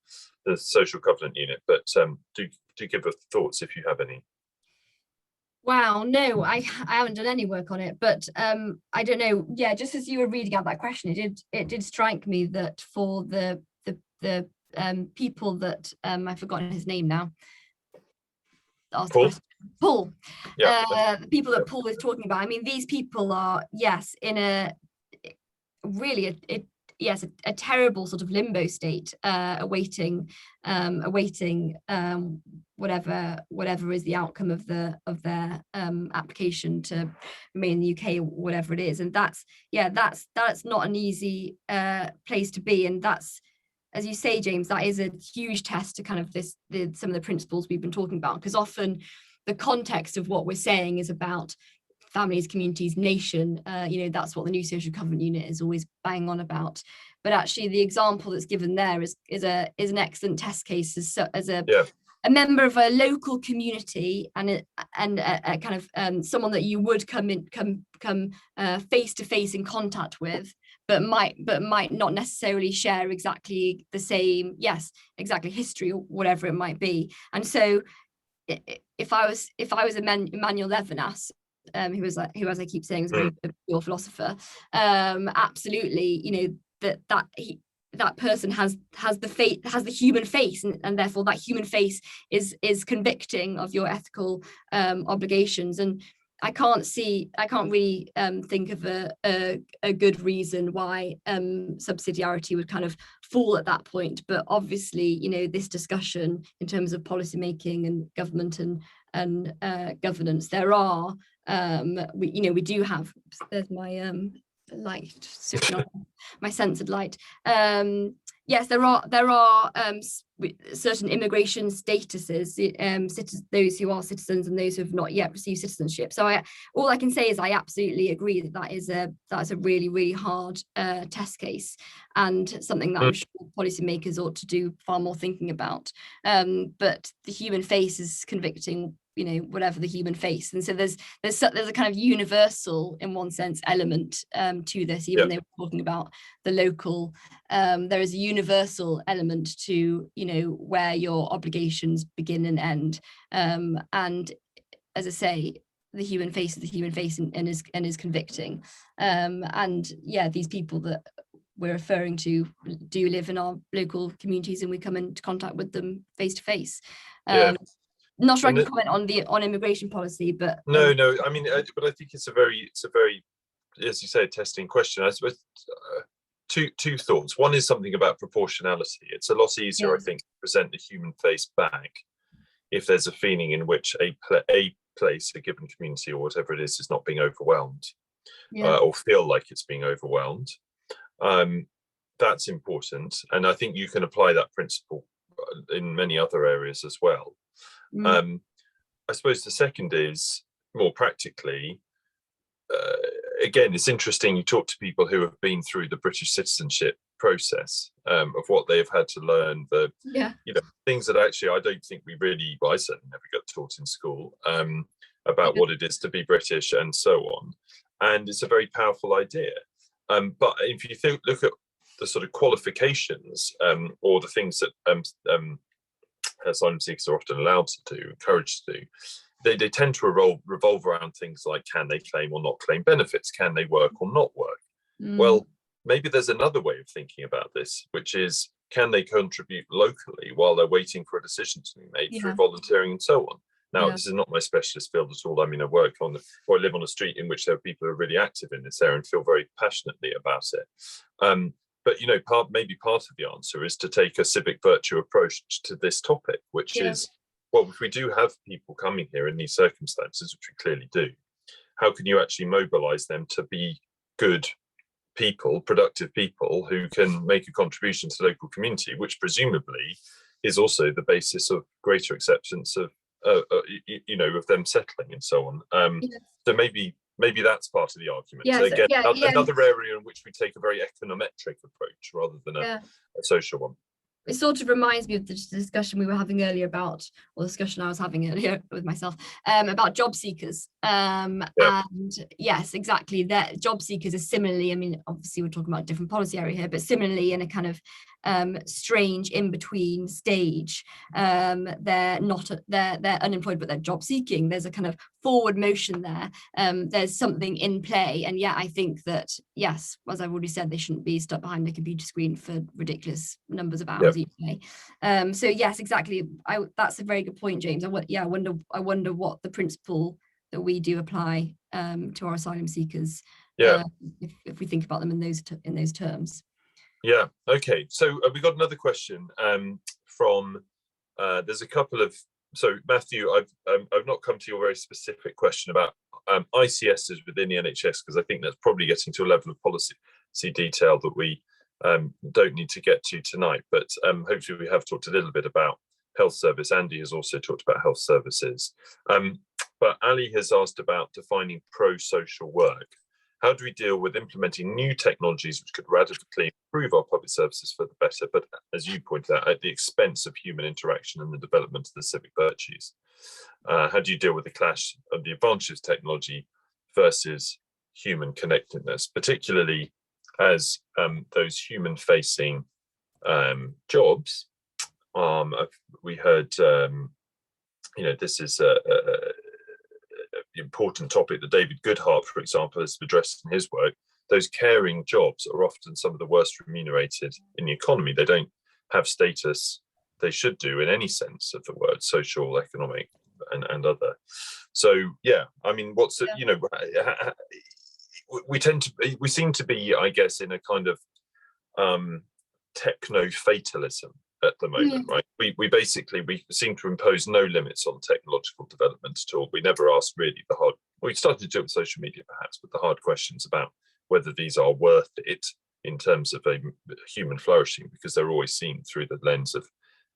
the Social Covenant Unit, but do give us thoughts if you have any. Wow, no, I haven't done any work on it, but I don't know. Yeah, just as you were reading out that question, it did strike me that for the people that I've forgotten his name now. Paul. Yeah. The people that Paul is talking about. I mean, these people are, yes, in a really a terrible sort of limbo state, awaiting whatever is the outcome of their application to remain in the UK, or whatever it is. And that's not an easy place to be. And that's, as you say, James, that is a huge test to kind of some of the principles we've been talking about, because often the context of what we're saying is about families, communities, nation. That's what the new Social Covenant Unit is always banging on about. But actually, the example that's given there is an excellent test case as a member of a local community, and a kind of someone that you would come face to face in contact with, but might not necessarily share exactly the same, history or whatever it might be. And so, if I was Emmanuel Levinas, who, as I keep saying, is a very pure philosopher, absolutely, that person has the human face, and therefore that human face is convicting of your ethical obligations. And I can't really think of a good reason why subsidiarity would kind of fall at that point. But obviously, this discussion in terms of policy making and government and governance, there are we do have, there's my light switching on, my censored light. Yes, there are certain immigration statuses, those who are citizens and those who have not yet received citizenship. So all I can say is I absolutely agree that's a really, really hard test case, and something that I'm sure policymakers ought to do far more thinking about. But the human face is convicting, whatever the human face. And so there's a kind of universal, in one sense, element to this, even though we're talking about the local. There is a universal element to, where your obligations begin and end. And as I say, the human face is the human face, and is convicting. These people that we're referring to do live in our local communities, and we come into contact with them face to face. Not sure I can comment on immigration policy, but no. I mean, but I think it's a very, as you say, testing question. I suppose two thoughts. One is something about proportionality. It's a lot easier, I think, to present the human face back if there's a feeling in which a place, a given community, or whatever it is not being overwhelmed, or feel like it's being overwhelmed. That's important, and I think you can apply that principle in many other areas as well. I suppose the second is more practically, again, it's interesting, you talk to people who have been through the British citizenship process, of what they've had to learn, things that actually I don't think I certainly never got taught in school, about what it is to be British and so on. And it's a very powerful idea. But if you look at the sort of qualifications, or the things that asylum seekers are often allowed to do, encouraged to do, they tend to revolve around things like, can they claim or not claim benefits? Can they work or not work? Well, maybe there's another way of thinking about this, which is, can they contribute locally while they're waiting for a decision to be made through volunteering and so on? Now, this is not my specialist field at all. I mean, I live on a street in which there are people who are really active in this area and feel very passionately about it. But maybe part of the answer is to take a civic virtue approach to this topic, which is, well, if we do have people coming here in these circumstances, which we clearly do, how can you actually mobilize them to be good people, productive people who can make a contribution to the local community, which presumably is also the basis of greater acceptance of of them settling and so on. Yes. So maybe that's part of the argument. Yes, So again, yeah. another area in which we take a very econometric approach rather than a social one. It sort of reminds me of the discussion we were having earlier about, or discussion I was having earlier with myself, about job seekers. And yes, exactly, that job seekers are similarly, I mean, obviously we're talking about a different policy area here, but similarly in a kind of strange in-between stage. They're unemployed, but they're job seeking. There's a kind of forward motion there. There's something in play. And I think that, yes, as I've already said, they shouldn't be stuck behind a computer screen for ridiculous numbers of hours each day. So yes, exactly. That's a very good point, James. I wonder what the principle that we do apply to our asylum seekers, if we think about them in those terms. Yeah. Okay. So we got another question from. There's a couple of. So Matthew, I've not come to your very specific question about ICSs within the NHS, because I think that's probably getting to a level of policy detail that we don't need to get to tonight. But hopefully we have talked a little bit about health service. Andy has also talked about health services. But Ali has asked about defining pro-social work. How do we deal with implementing new technologies which could radically improve our public services for the better, but as you pointed out, at the expense of human interaction and the development of the civic virtues? How do you deal with the clash of the advantages of technology versus human connectedness, particularly as those human-facing jobs? We heard, this is a important topic that David Goodhart, for example, has addressed in his work. Those caring jobs are often some of the worst remunerated in the economy. They don't have status they should do in any sense of the word, social, economic, and other. So I mean, we seem to be, I guess, in a kind of techno-fatalism at the moment, right? We basically seem to impose no limits on technological development at all. We never ask really we started to do it with social media perhaps, but the hard questions about whether these are worth it in terms of a human flourishing, because they're always seen through the lens of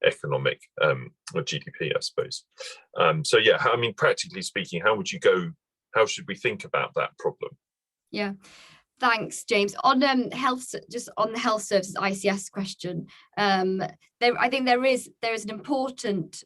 economic or GDP, I suppose. So I mean, practically speaking, how should we think about that problem? Yeah. Thanks, James. On health, just on the health services ICS question, I think there is an important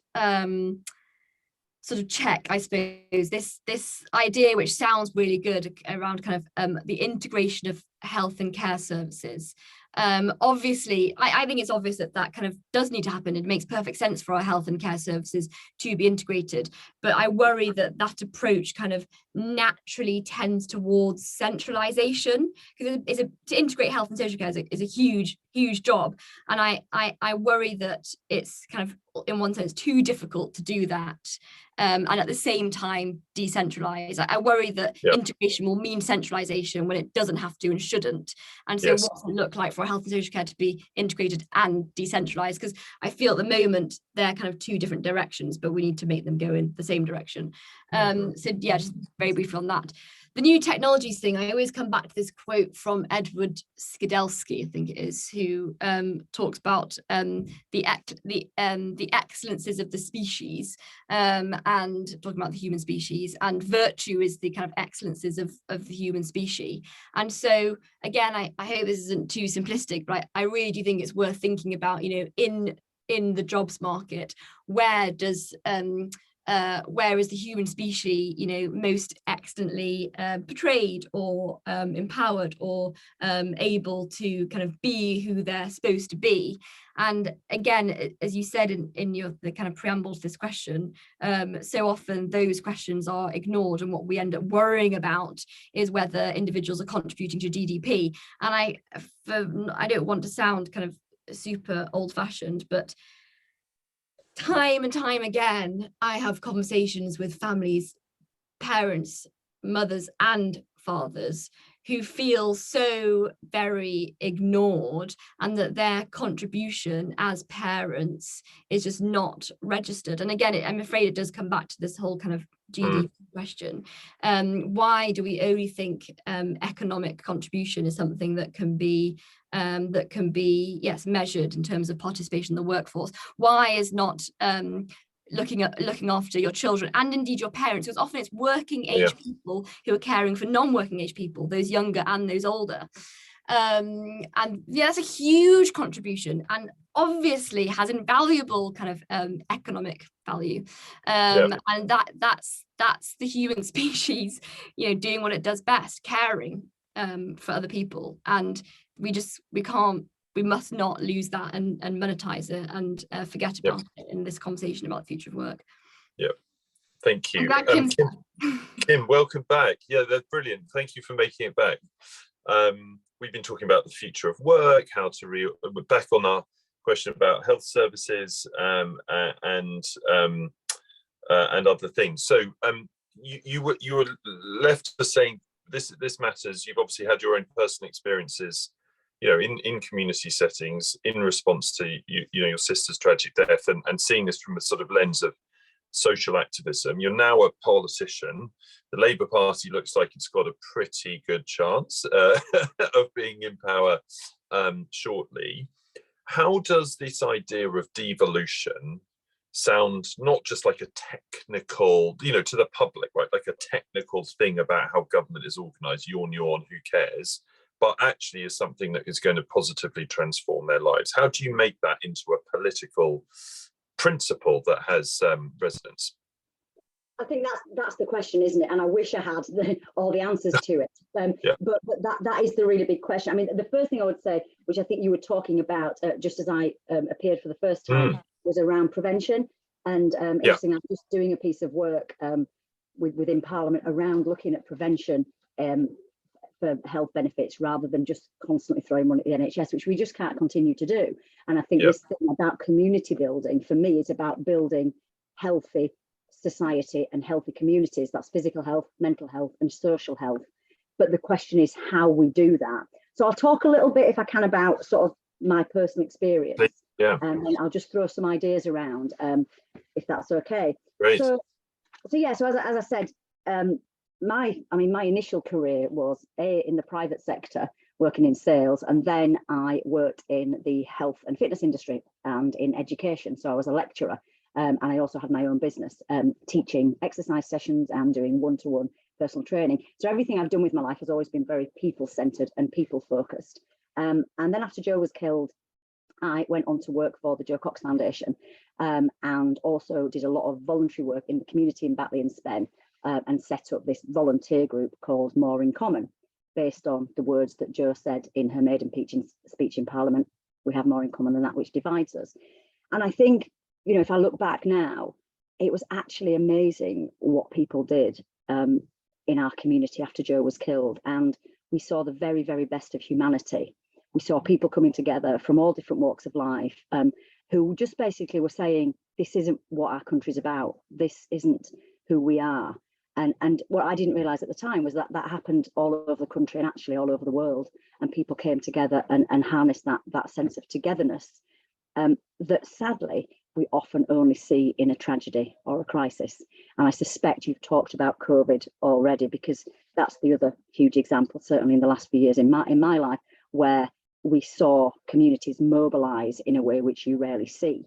sort of check, I suppose. This idea, which sounds really good, around kind of the integration of health and care services. Obviously, I think it's obvious that kind of does need to happen. It makes perfect sense for our health and care services to be integrated. But I worry that approach kind of naturally tends towards centralization, because to integrate health and social care is a huge job. And I worry that it's kind of, in one sense, too difficult to do that. And at the same time, decentralize. I worry that integration will mean centralization when it doesn't have to and shouldn't. And so what does it look like for health and social care to be integrated and decentralized? Because I feel at the moment they're kind of two different directions, but we need to make them go in the same direction. So just very briefly on that. The new technologies thing, I always come back to this quote from Edward Skidelsky, I think it is, who talks about the excellences of the species, and talking about the human species, and virtue is the kind of excellences of the human species. And so again, I hope this isn't too simplistic, but I really do think it's worth thinking about, in the jobs market, where is the human species, most excellently portrayed or empowered or able to kind of be who they're supposed to be. And again, as you said in the kind of preamble to this question, so often those questions are ignored, and what we end up worrying about is whether individuals are contributing to GDP. And I don't want to sound kind of super old-fashioned, but time and time again, I have conversations with families, parents, mothers and fathers who feel so very ignored, and that their contribution as parents is just not registered. And again, I'm afraid it does come back to this whole kind of GDP question. Why do we only think economic contribution is something that can be yes, measured in terms of participation in the workforce? Why is not looking after your children and indeed your parents, because often it's working age people who are caring for non-working age people, those younger and those older. And yeah, that's a huge contribution, and obviously has invaluable kind of economic value. And that's the human species, you know, doing what it does best, caring for other people. And we must not lose that and monetize it and forget about it in this conversation about the future of work. Yeah, thank you. Kim, welcome back. Yeah, that's brilliant. Thank you for making it back. We've been talking about the future of work, we're back on our question about health services and other things. So you were left to saying this matters. You've obviously had your own personal experiences, you know, in community settings in response to your sister's tragic death, and seeing this from a sort of lens of social activism. You're now a politician. The Labour Party looks like it's got a pretty good chance of being in power shortly. How does this idea of devolution sound not just like a technical, you know, to the public, right, like a technical thing about how government is organised, yawn, who cares, but actually is something that is going to positively transform their lives? How do you make that into a political principle that has resonance? I think that's the question, isn't it? And I wish I had all the answers to it. But that is the really big question. I mean, the first thing I would say, which I think you were talking about just as I appeared for the first time, was around prevention. And interesting, I'm just doing a piece of work within Parliament around looking at prevention for health benefits, rather than just constantly throwing money at the NHS, which we just can't continue to do. And I think this thing about community building, for me, is about building healthy society and healthy communities. That's physical health, mental health, and social health. But the question is how we do that. So I'll talk a little bit, if I can, about sort of my personal experience. And then I'll just throw some ideas around, if that's okay. Great. So as I said, my initial career was in the private sector, working in sales, and then I worked in the health and fitness industry and in education. So I was a lecturer, and I also had my own business, teaching exercise sessions and doing one-to-one personal training. So everything I've done with my life has always been very people-centered and people-focused. And then after Jo was killed, I went on to work for the Jo Cox Foundation, and also did a lot of voluntary work in the community in Batley and Spen, and set up this volunteer group called More in Common, based on the words that Jo said in her maiden speech in Parliament: we have more in common than that which divides us. And I think, you know, if I look back now, it was actually amazing what people did in our community after Jo was killed. And we saw the very, very best of humanity. We saw people coming together from all different walks of life, who just basically were saying, this isn't what our country's about. This isn't who we are. And what I didn't realise at the time was that happened all over the country, and actually all over the world. And people came together and harnessed that sense of togetherness that sadly we often only see in a tragedy or a crisis. And I suspect you've talked about COVID already, because that's the other huge example, certainly in the last few years in my life, where we saw communities mobilise in a way which you rarely see.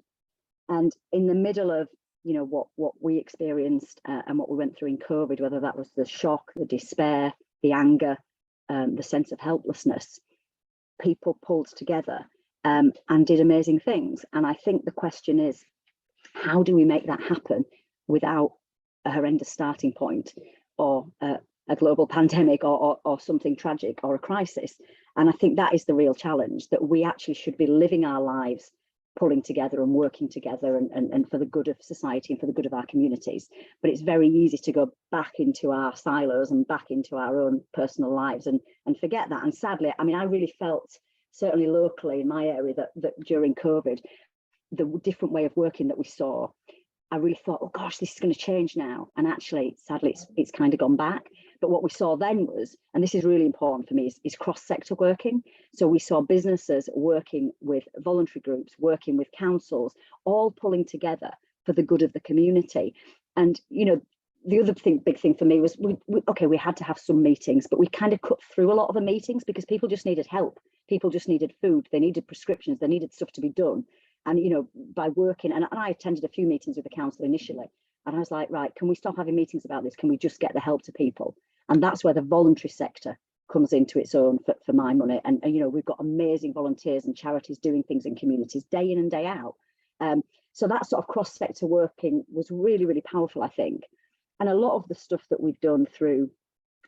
And in the middle of, you know, what we experienced and what we went through in COVID, whether that was the shock, the despair, the anger, the sense of helplessness, people pulled together and did amazing things. And I think the question is, how do we make that happen without a horrendous starting point, or a global pandemic, or something tragic, or a crisis? And I think that is the real challenge, that we actually should be living our lives pulling together and working together and for the good of society and for the good of our communities. But it's very easy to go back into our silos and back into our own personal lives and forget that. And sadly, I mean, I really felt, certainly locally in my area, that during COVID, the different way of working that we saw, I really thought, oh gosh, this is going to change now. And actually, sadly, it's kind of gone back. But what we saw then was, and this is really important for me, is cross-sector working. So we saw businesses working with voluntary groups, working with councils, all pulling together for the good of the community. And, you know, the other big thing for me was, we had to have some meetings, but we kind of cut through a lot of the meetings because people just needed help. People just needed food. They needed prescriptions. They needed stuff to be done. And, you know, by working, and I attended a few meetings with the council initially, and I was like, right, can we stop having meetings about this? Can we just get the help to people? And that's where the voluntary sector comes into its own for my money. And, you know, we've got amazing volunteers and charities doing things in communities day in and day out. So that sort of cross-sector working was really, really powerful, I think. And a lot of the stuff that we've done through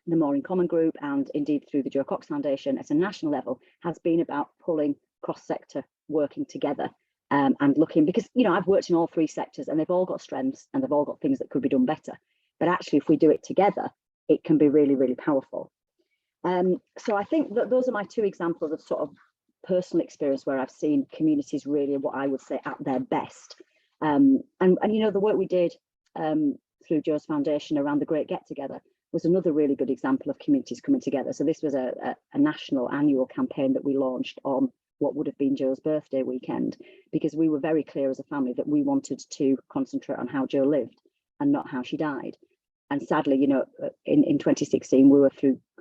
the More in Common group and indeed through the Joe Cox Foundation at a national level has been about pulling cross-sector working together and looking, because, you know, I've worked in all three sectors and they've all got strengths and they've all got things that could be done better. But actually, if we do it together, it can be really, really powerful. So I think that those are my two examples of sort of personal experience where I've seen communities really, what I would say, at their best. And you know, the work we did through Joe's Foundation around the Great Get Together was another really good example of communities coming together. So this was a national annual campaign that we launched on what would have been Joe's birthday weekend, because we were very clear as a family that we wanted to concentrate on how Joe lived and not how she died. And sadly, you know, in 2016, we were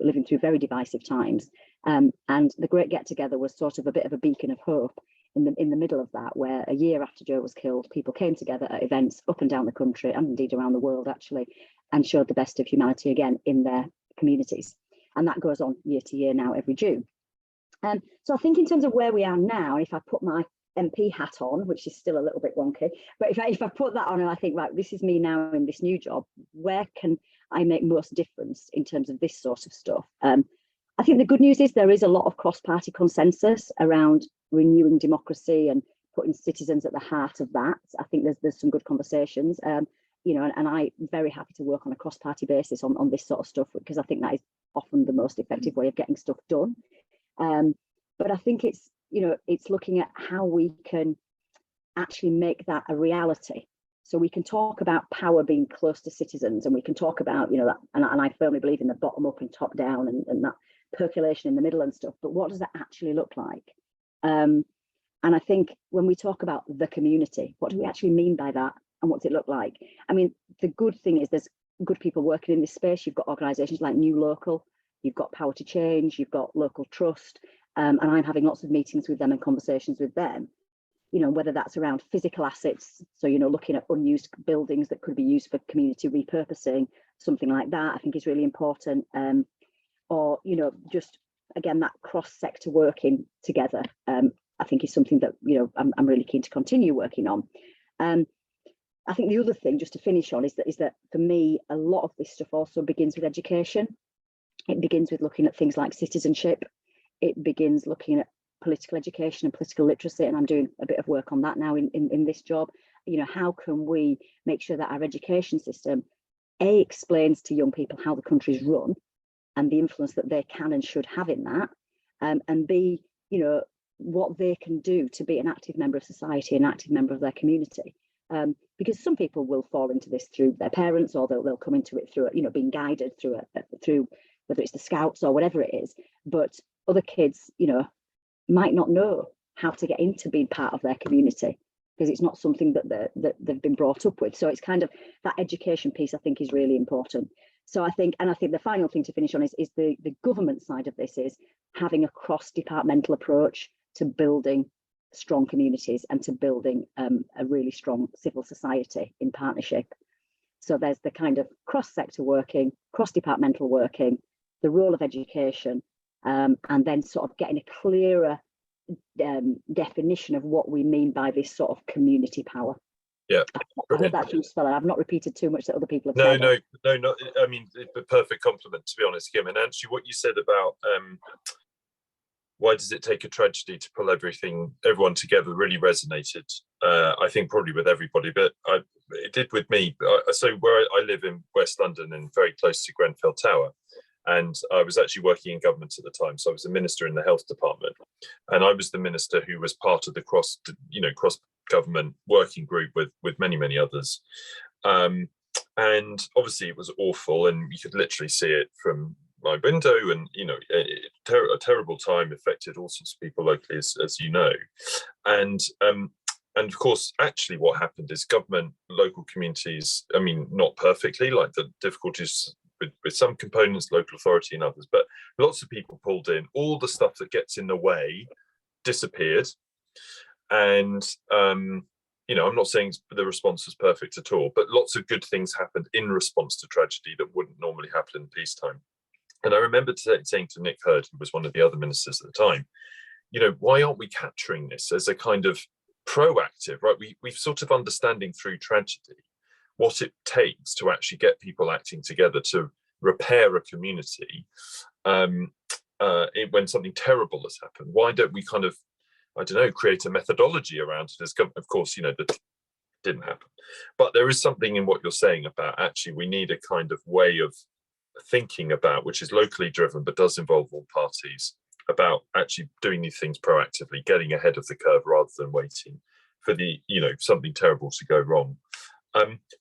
living through very divisive times. And the Great Get Together was sort of a bit of a beacon of hope in the middle of that, where a year after Joe was killed, people came together at events up and down the country and indeed around the world, actually, and showed the best of humanity again in their communities. And that goes on year to year now, every June. So I think in terms of where we are now, if I put my MP hat on, which is still a little bit wonky, but if I put that on and I think, right, this is me now in this new job, where can I make most difference in terms of this sort of stuff? I think the good news is there is a lot of cross-party consensus around renewing democracy and putting citizens at the heart of that. I think there's some good conversations, you know, and I'm very happy to work on a cross-party basis on this sort of stuff, because I think that is often the most effective way of getting stuff done. But I think it's, you know, it's looking at how we can actually make that a reality. So we can talk about power being close to citizens, and we can talk about, you know, that, and I firmly believe in the bottom up and top down and that percolation in the middle and stuff, but what does that actually look like? And I think when we talk about the community, what do we actually mean by that, and what does it look like? I mean, the good thing is there's good people working in this space. You've got organisations like New Local, you've got Power to Change, you've got Local Trust, and I'm having lots of meetings with them and conversations with them, you know, whether that's around physical assets, so, you know, looking at unused buildings that could be used for community repurposing, something like that I think is really important, or, you know, just again that cross-sector working together, I think is something that, you know, I'm really keen to continue working on. I think the other thing, just to finish on, is that for me, a lot of this stuff also begins with education. It begins with looking at things like citizenship. It begins looking at political education and political literacy, and I'm doing a bit of work on that now in this job. You know, how can we make sure that our education system, A, explains to young people how the country's run and the influence that they can and should have in that, and B, you know, what they can do to be an active member of society, an active member of their community. Because some people will fall into this through their parents, or they'll come into it through, you know, being guided through whether it's the Scouts or whatever it is. But other kids, you know, might not know how to get into being part of their community, because it's not something that they've been brought up with. So it's kind of that education piece, I think, is really important. So I think the final thing to finish on is the government side of this is having a cross-departmental approach to building strong communities and to building a really strong civil society in partnership. So there's the kind of cross-sector working, cross-departmental working, the role of education, and then sort of getting a clearer definition of what we mean by this sort of community power. Yeah, I hope that's useful. I've not repeated too much that other people have said. No, not. I mean, a perfect compliment, to be honest, Kim. And actually, what you said about why does it take a tragedy to pull everyone together really resonated. I think probably with everybody, but it did with me. So where I live in West London and very close to Grenfell Tower, and I was actually working in government at the time. So I was a minister in the health department, and I was the minister who was part of the cross government working group with many others. And obviously it was awful, and you could literally see it from my window, and a terrible time, affected all sorts of people locally, as you know. And of course, actually what happened is government, local communities, I mean, not perfectly, like the difficulties with some components, local authority and others, but lots of people pulled in. All the stuff that gets in the way disappeared. And I'm not saying the response was perfect at all, but lots of good things happened in response to tragedy that wouldn't normally happen in peacetime. And I remember saying to Nick Hurd, who was one of the other ministers at the time, why aren't we capturing this as a kind of proactive, right? We've sort of understanding through tragedy what it takes to actually get people acting together to repair a community when something terrible has happened. Why don't we kind of, create a methodology around it? Of course, that didn't happen. But there is something in what you're saying about actually we need a kind of way of thinking about, which is locally driven, but does involve all parties, about actually doing these things proactively, getting ahead of the curve rather than waiting for something terrible to go wrong.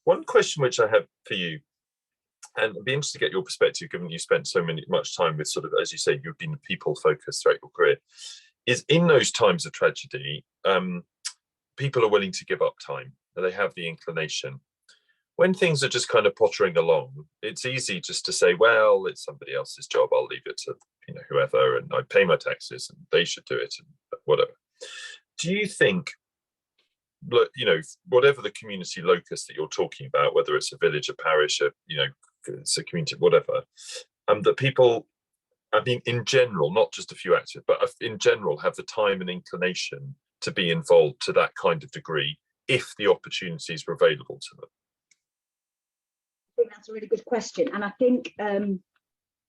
One question which I have for you, and I'd be interested to get your perspective, given you spent much time with sort of, as you say, you've been people focused throughout your career, is in those times of tragedy, people are willing to give up time. They have the inclination. When things are just kind of pottering along, it's easy just to say, well, it's somebody else's job. I'll leave it to whoever, and I pay my taxes, and they should do it, and whatever. Do you think, whatever the community locus that you're talking about, whether it's a village, a parish, it's a community, whatever, that people, I mean, in general, not just a few active, but in general, have the time and inclination to be involved to that kind of degree if the opportunities were available to them? I think that's a really good question. And I think,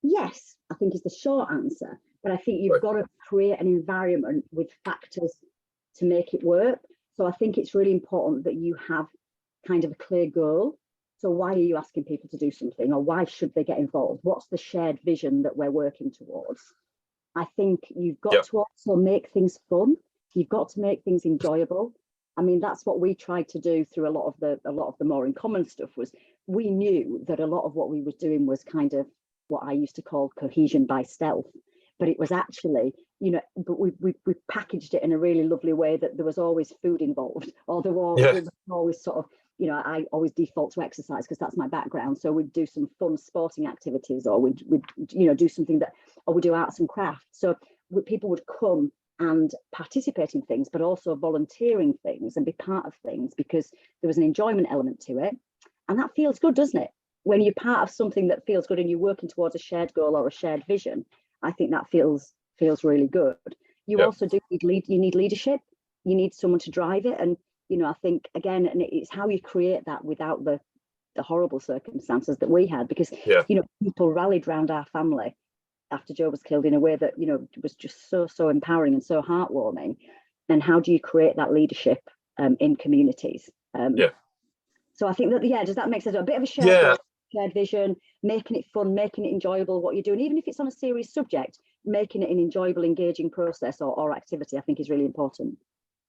yes, I think is the short answer. But I think you've got to create an environment with factors to make it work. So I think it's really important that you have kind of a clear goal. So why are you asking people to do something, or why should they get involved? What's the shared vision that we're working towards? I think you've got to also make things fun. You've got to make things enjoyable. I mean, that's what we tried to do through a lot of the more in common stuff. Was we knew that a lot of what we were doing was kind of what I used to call cohesion by stealth, but it was actually, but we packaged it in a really lovely way that there was always food involved, or there was always sort of, I always default to exercise because that's my background. So we'd do some fun sporting activities, or we'd do something or we'd do arts and crafts. So people would come and participate in things, but also volunteering things and be part of things, because there was an enjoyment element to it. And that feels good, doesn't it? When you're part of something that feels good and you're working towards a shared goal or a shared vision, I think that feels really good. You also do need leadership. You need someone to drive it. And, I think, again, and it's how you create that without the horrible circumstances that we had, because, people rallied around our family after Joe was killed in a way that, was just so empowering and so heartwarming. And how do you create that leadership in communities? So I think that, does that make sense? A bit of a shared vision, making it fun, making it enjoyable, what you're doing, even if it's on a serious subject, making it an enjoyable, engaging process or activity, I think is really important.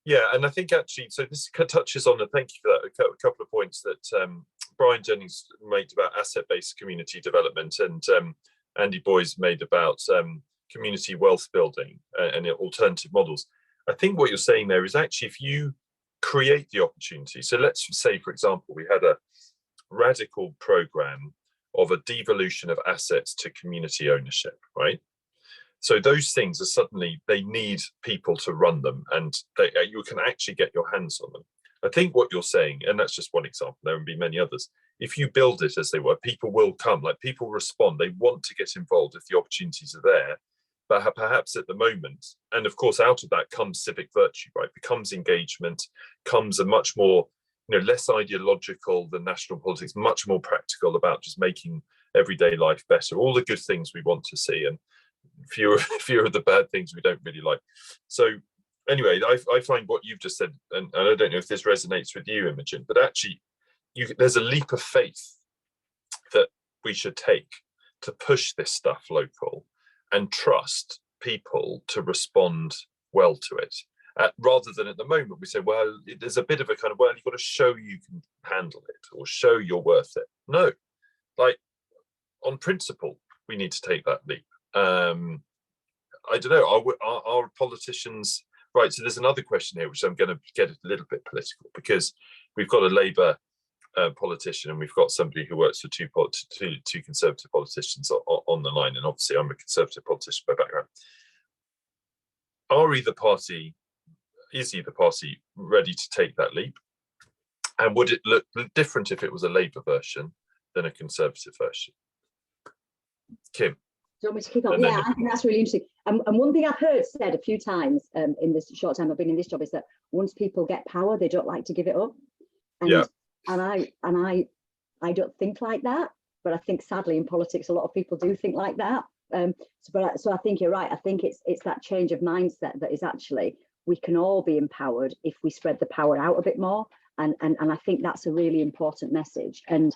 Yeah, and I think actually, so this touches on, and thank you for that, a couple of points that Brian Jennings made about asset-based community development, and Andy Boyes made about community wealth building and alternative models. I think what you're saying there is actually, if you create the opportunity, so let's say, for example, we had a radical program of a devolution of assets to community ownership, right? So those things are suddenly, they need people to run them, and you can actually get your hands on them. I think what you're saying, and that's just one example, there will be many others, if you build it as they were, people will come, like people respond, they want to get involved if the opportunities are there. But perhaps at the moment, and of course out of that comes civic virtue, right? Becomes engagement, comes a much more, less ideological than national politics, much more practical about just making everyday life better, all the good things we want to see, and fewer of the bad things we don't really like. So anyway, I find what you've just said, and I don't know if this resonates with you, Imogen, but actually there's a leap of faith that we should take to push this stuff local and trust people to respond well to it, rather than at the moment we say, well, there's a bit of a kind of, well, you've got to show you can handle it or show you're worth it. No, like on principle, we need to take that leap. I don't know, are politicians, right, so there's another question here, which I'm going to get a little bit political, because we've got a Labour politician and we've got somebody who works for two Conservative politicians on the line, and obviously I'm a Conservative politician by background. Is either party ready to take that leap? And would it look different if it was a Labour version than a Conservative version? Kim? Do you want me to kick off? Yeah, I think that's really interesting. And one thing I've heard said a few times in this short time I've been in this job is that once people get power, they don't like to give it up. And, yeah. And I don't think like that, but I think sadly in politics a lot of people do think like that. So I think you're right. I think it's that change of mindset that is actually, we can all be empowered if we spread the power out a bit more. And I think that's a really important message. And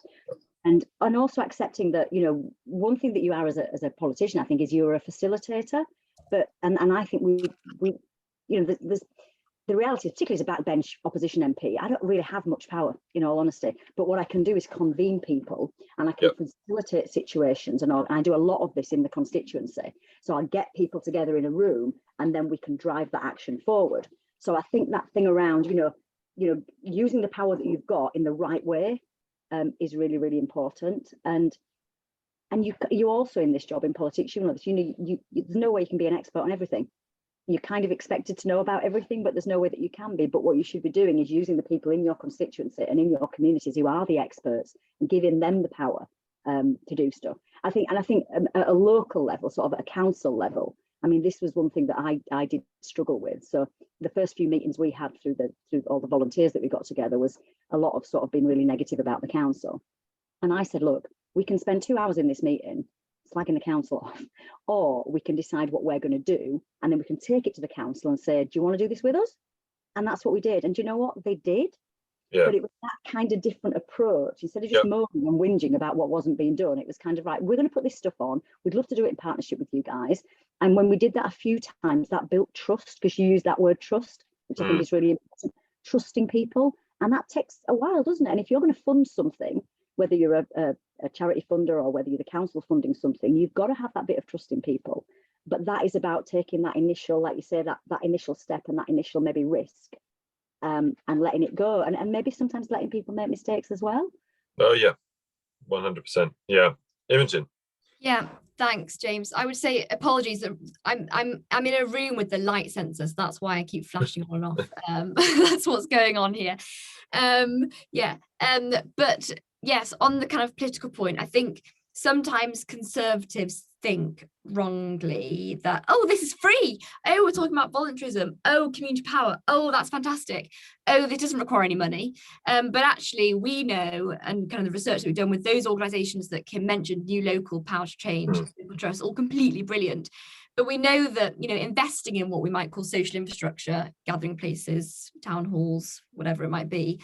also accepting that, you know, one thing that you are as a politician, I think, is you're a facilitator. But and I think we you know, there's the reality, particularly as a backbench opposition MP, I don't really have much power, in all honesty. But what I can do is convene people, and I can facilitate situations, and I do a lot of this in the constituency. So I get people together in a room, and then we can drive that action forward. So I think that thing around, you know, using the power that you've got in the right way is really, really important. And you also in this job in politics, you know this. There's no way you can be an expert on everything. You're kind of expected to know about everything, but there's no way that you can be. But what you should be doing is using the people in your constituency and in your communities who are the experts and giving them the power to do stuff. I think at a local level, sort of at a council level, I mean, this was one thing that I did struggle with. So the first few meetings we had through all the volunteers that we got together was a lot of sort of being really negative about the council. And I said, look, we can spend 2 hours in this meeting slagging the council off, or we can decide what we're going to do, and then we can take it to the council and say, do you want to do this with us? And that's what we did. And do you know what they did? Yeah. But it was that kind of different approach. Instead of just moaning and whinging about what wasn't being done, it was kind of like, we're going to put this stuff on. We'd love to do it in partnership with you guys. And when we did that a few times, that built trust, because you use that word trust, which I think is really important, trusting people. And that takes a while, doesn't it? And if you're going to fund something, whether you're a charity funder or whether you're the council funding something, you've got to have that bit of trust in people. But that is about taking that initial, like you say, that initial step and that initial maybe risk, and letting it go, and maybe sometimes letting people make mistakes as well. Oh yeah, 100%. Yeah, Imogen. Yeah, thanks, James. I would say apologies that I'm in a room with the light sensors. That's why I keep flashing on and off. That's what's going on here. But yes, on the kind of political point, I think sometimes Conservatives think wrongly that, oh, this is free. Oh, we're talking about voluntarism. Oh, community power. Oh, that's fantastic. Oh, this doesn't require any money. But actually, we know, and kind of the research that we've done with those organisations that Kim mentioned, New Local, Power to Change, Local Trust, all completely brilliant. But we know that, you know, investing in what we might call social infrastructure, gathering places, town halls, whatever it might be,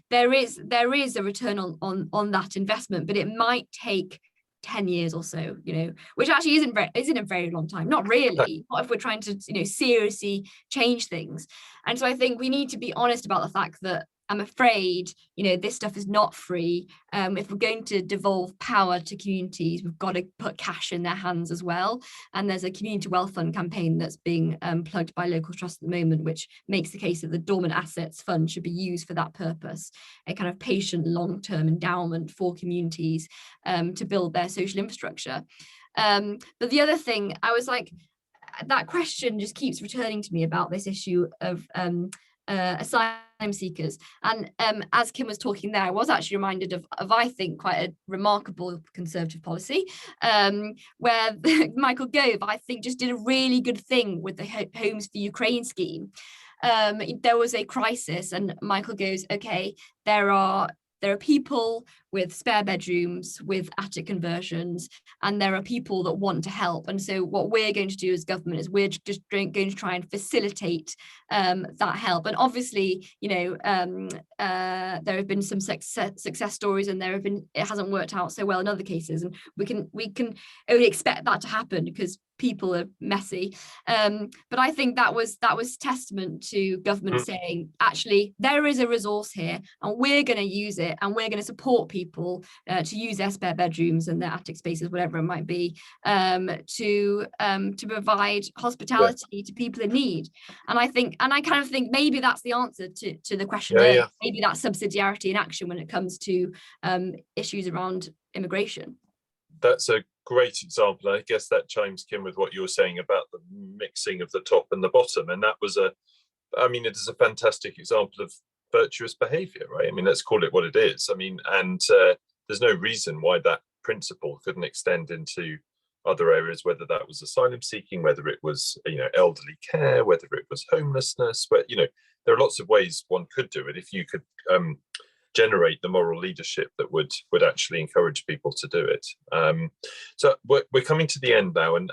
there is a return on that investment, but it might take 10 years or so, you know, which actually isn't a very long time. Not really. Not if we're trying to, you know, seriously change things. And so I think we need to be honest about the fact that I'm afraid, you know, this stuff is not free. If we're going to devolve power to communities, we've got to put cash in their hands as well. And there's a community wealth fund campaign that's being plugged by Local Trust at the moment, which makes the case that the Dormant Assets Fund should be used for that purpose, a kind of patient long-term endowment for communities to build their social infrastructure. But the other thing, I was like, that question just keeps returning to me about this issue of asylum seekers. And as Kim was talking there, I was actually reminded of I think quite a remarkable Conservative policy where Michael Gove, I think, just did a really good thing with the Homes for Ukraine scheme. There was a crisis and Michael goes, okay, there are people with spare bedrooms, with attic conversions, and there are people that want to help. And so what we're going to do as government is we're just going to try and facilitate that help. And obviously, you know, there have been some success stories, and it hasn't worked out so well in other cases. And we can only expect that to happen because people are messy. But I think that was testament to government saying, actually, there is a resource here, and we're going to use it it, and we're going to support people to use their spare bedrooms and their attic spaces, whatever it might be, to provide hospitality to people in need. And I kind of think maybe that's the answer to the question earlier. Maybe that's subsidiarity in action when it comes to issues around immigration. That's a great example. I guess that chimes, Kim, with what you were saying about the mixing of the top and the bottom. And that was it is a fantastic example of virtuous behavior, right? I mean, let's call it what it is. I mean, and there's no reason why that principle couldn't extend into other areas, whether that was asylum seeking, whether it was, elderly care, whether it was homelessness, but, there are lots of ways one could do it if you could generate the moral leadership that would actually encourage people to do it. So we're coming to the end now, and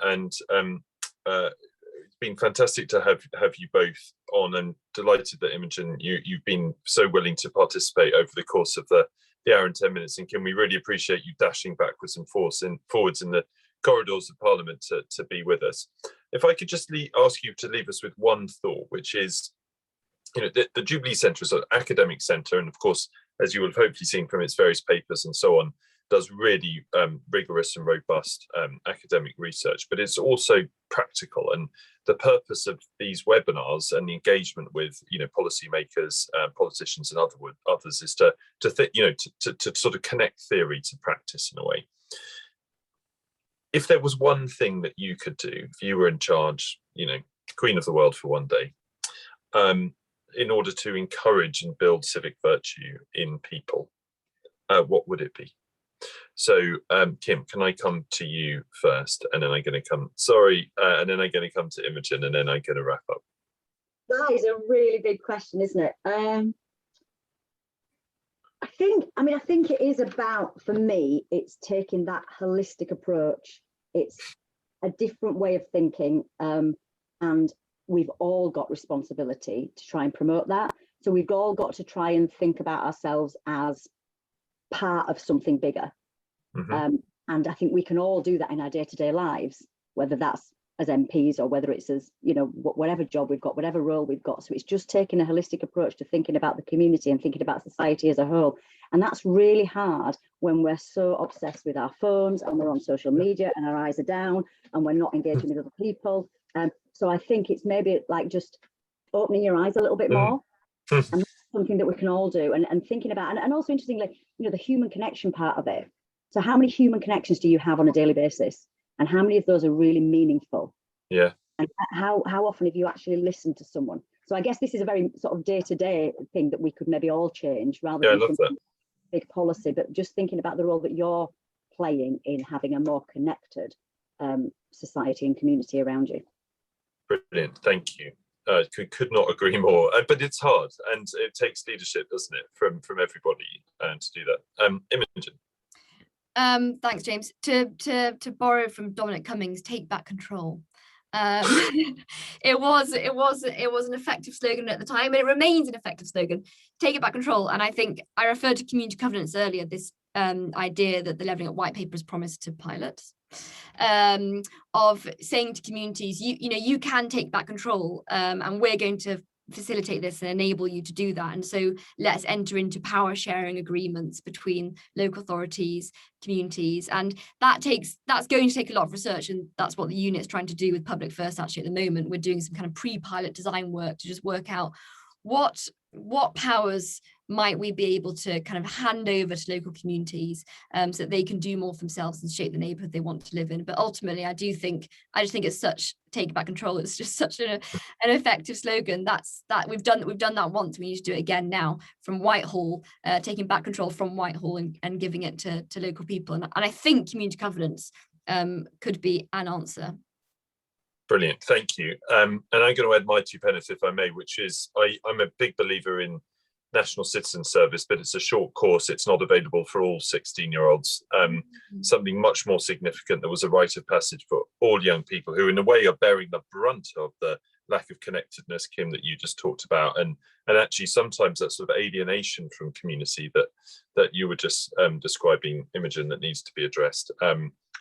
it's been fantastic to have you both on, and delighted that Imogen, you've been so willing to participate over the course of the hour and 10 minutes. And Kim, we really appreciate you dashing backwards and forwards in the corridors of Parliament to be with us. If I could just ask you to leave us with one thought, which is, the Jubilee Centre is an academic centre, and of course, as you will have hopefully seen from its various papers and so on, does really rigorous and robust academic research, but it's also practical. And the purpose of these webinars and the engagement with policymakers, politicians, and others is to sort of connect theory to practice in a way. If there was one thing that you could do, if you were in charge, queen of the world for one day, in order to encourage and build civic virtue in people, what would it be? So, Kim, can I come to you first, and then I'm going to come, and then I'm going to come to Imogen, and then I'm going to wrap up. That is a really big question, isn't it? I think it is about, for me, it's taking that holistic approach. It's a different way of thinking, and we've all got responsibility to try and promote that. So we've all got to try and think about ourselves as part of something bigger. Mm-hmm. And I think we can all do that in our day-to-day lives, whether that's as MPs or whether it's as, whatever job we've got, whatever role we've got. So it's just taking a holistic approach to thinking about the community and thinking about society as a whole. And that's really hard when we're so obsessed with our phones and we're on social media and our eyes are down and we're not engaging with other people. So I think it's maybe like just opening your eyes a little bit more. And that's something that we can all do, and thinking about, and also interestingly, the human connection part of it. So how many human connections do you have on a daily basis, and how many of those are really meaningful? Yeah. And how often have you actually listened to someone? So I guess this is a very sort of day-to-day thing that we could maybe all change, rather than I love that. Big policy, but just thinking about the role that you're playing in having a more connected society and community around you. Brilliant, thank you. Could not agree more. But it's hard, and it takes leadership, doesn't it, from everybody to do that. Imogen. Thanks, James. To borrow from Dominic Cummings, take back control. It was an effective slogan at the time, and it remains an effective slogan. Take it back control. And I think I referred to community governance earlier. This idea that the Levelling Up White Paper is promised to pilots, of saying to communities, you can take back control, and we're going to facilitate this and enable you to do that. And so let's enter into power sharing agreements between local authorities, communities, and that's going to take a lot of research, and that's what the unit's trying to do with Public First. Actually, at the moment, we're doing some kind of pre-pilot design work to just work out what powers might we be able to kind of hand over to local communities, so that they can do more for themselves and shape the neighborhood they want to live in. But ultimately, I just think it's such take back control. It's just such an effective slogan. We've done that once. We need to do it again now from Whitehall, taking back control from Whitehall and giving it to local people. And I think community governance could be an answer. Brilliant, thank you. And I'm going to add my 2 pence, if I may, which is I'm a big believer in National Citizen Service, but it's a short course. It's not available for all 16-year-olds. Something much more significant. There was a rite of passage for all young people who, in a way, are bearing the brunt of the lack of connectedness, Kim, that you just talked about, and actually sometimes that sort of alienation from community that you were just describing, Imogen, that needs to be addressed.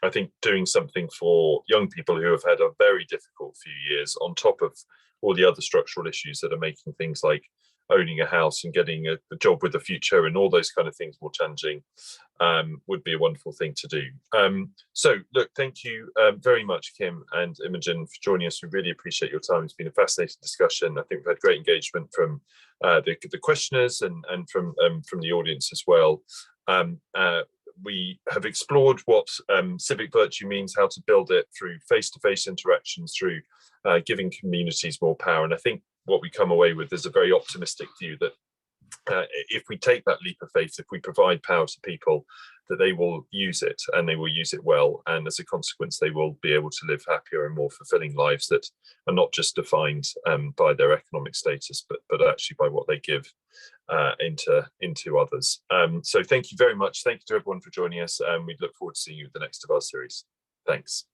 I think doing something for young people who have had a very difficult few years, on top of all the other structural issues that are making things like owning a house and getting a job with a future and all those kind of things more challenging would be a wonderful thing to do. So look, thank you very much, Kim and Imogen, for joining us. We really appreciate your time. It's been a fascinating discussion. I think we've had great engagement from the questioners and from the audience as well. We have explored what civic virtue means, how to build it through face-to-face interactions, through giving communities more power. And I think what we come away with is a very optimistic view that if we take that leap of faith, if we provide power to people, that they will use it and they will use it well. And as a consequence, they will be able to live happier and more fulfilling lives that are not just defined by their economic status, but actually by what they give into others. So thank you very much. Thank you to everyone for joining us. And we look forward to seeing you at the next of our series. Thanks.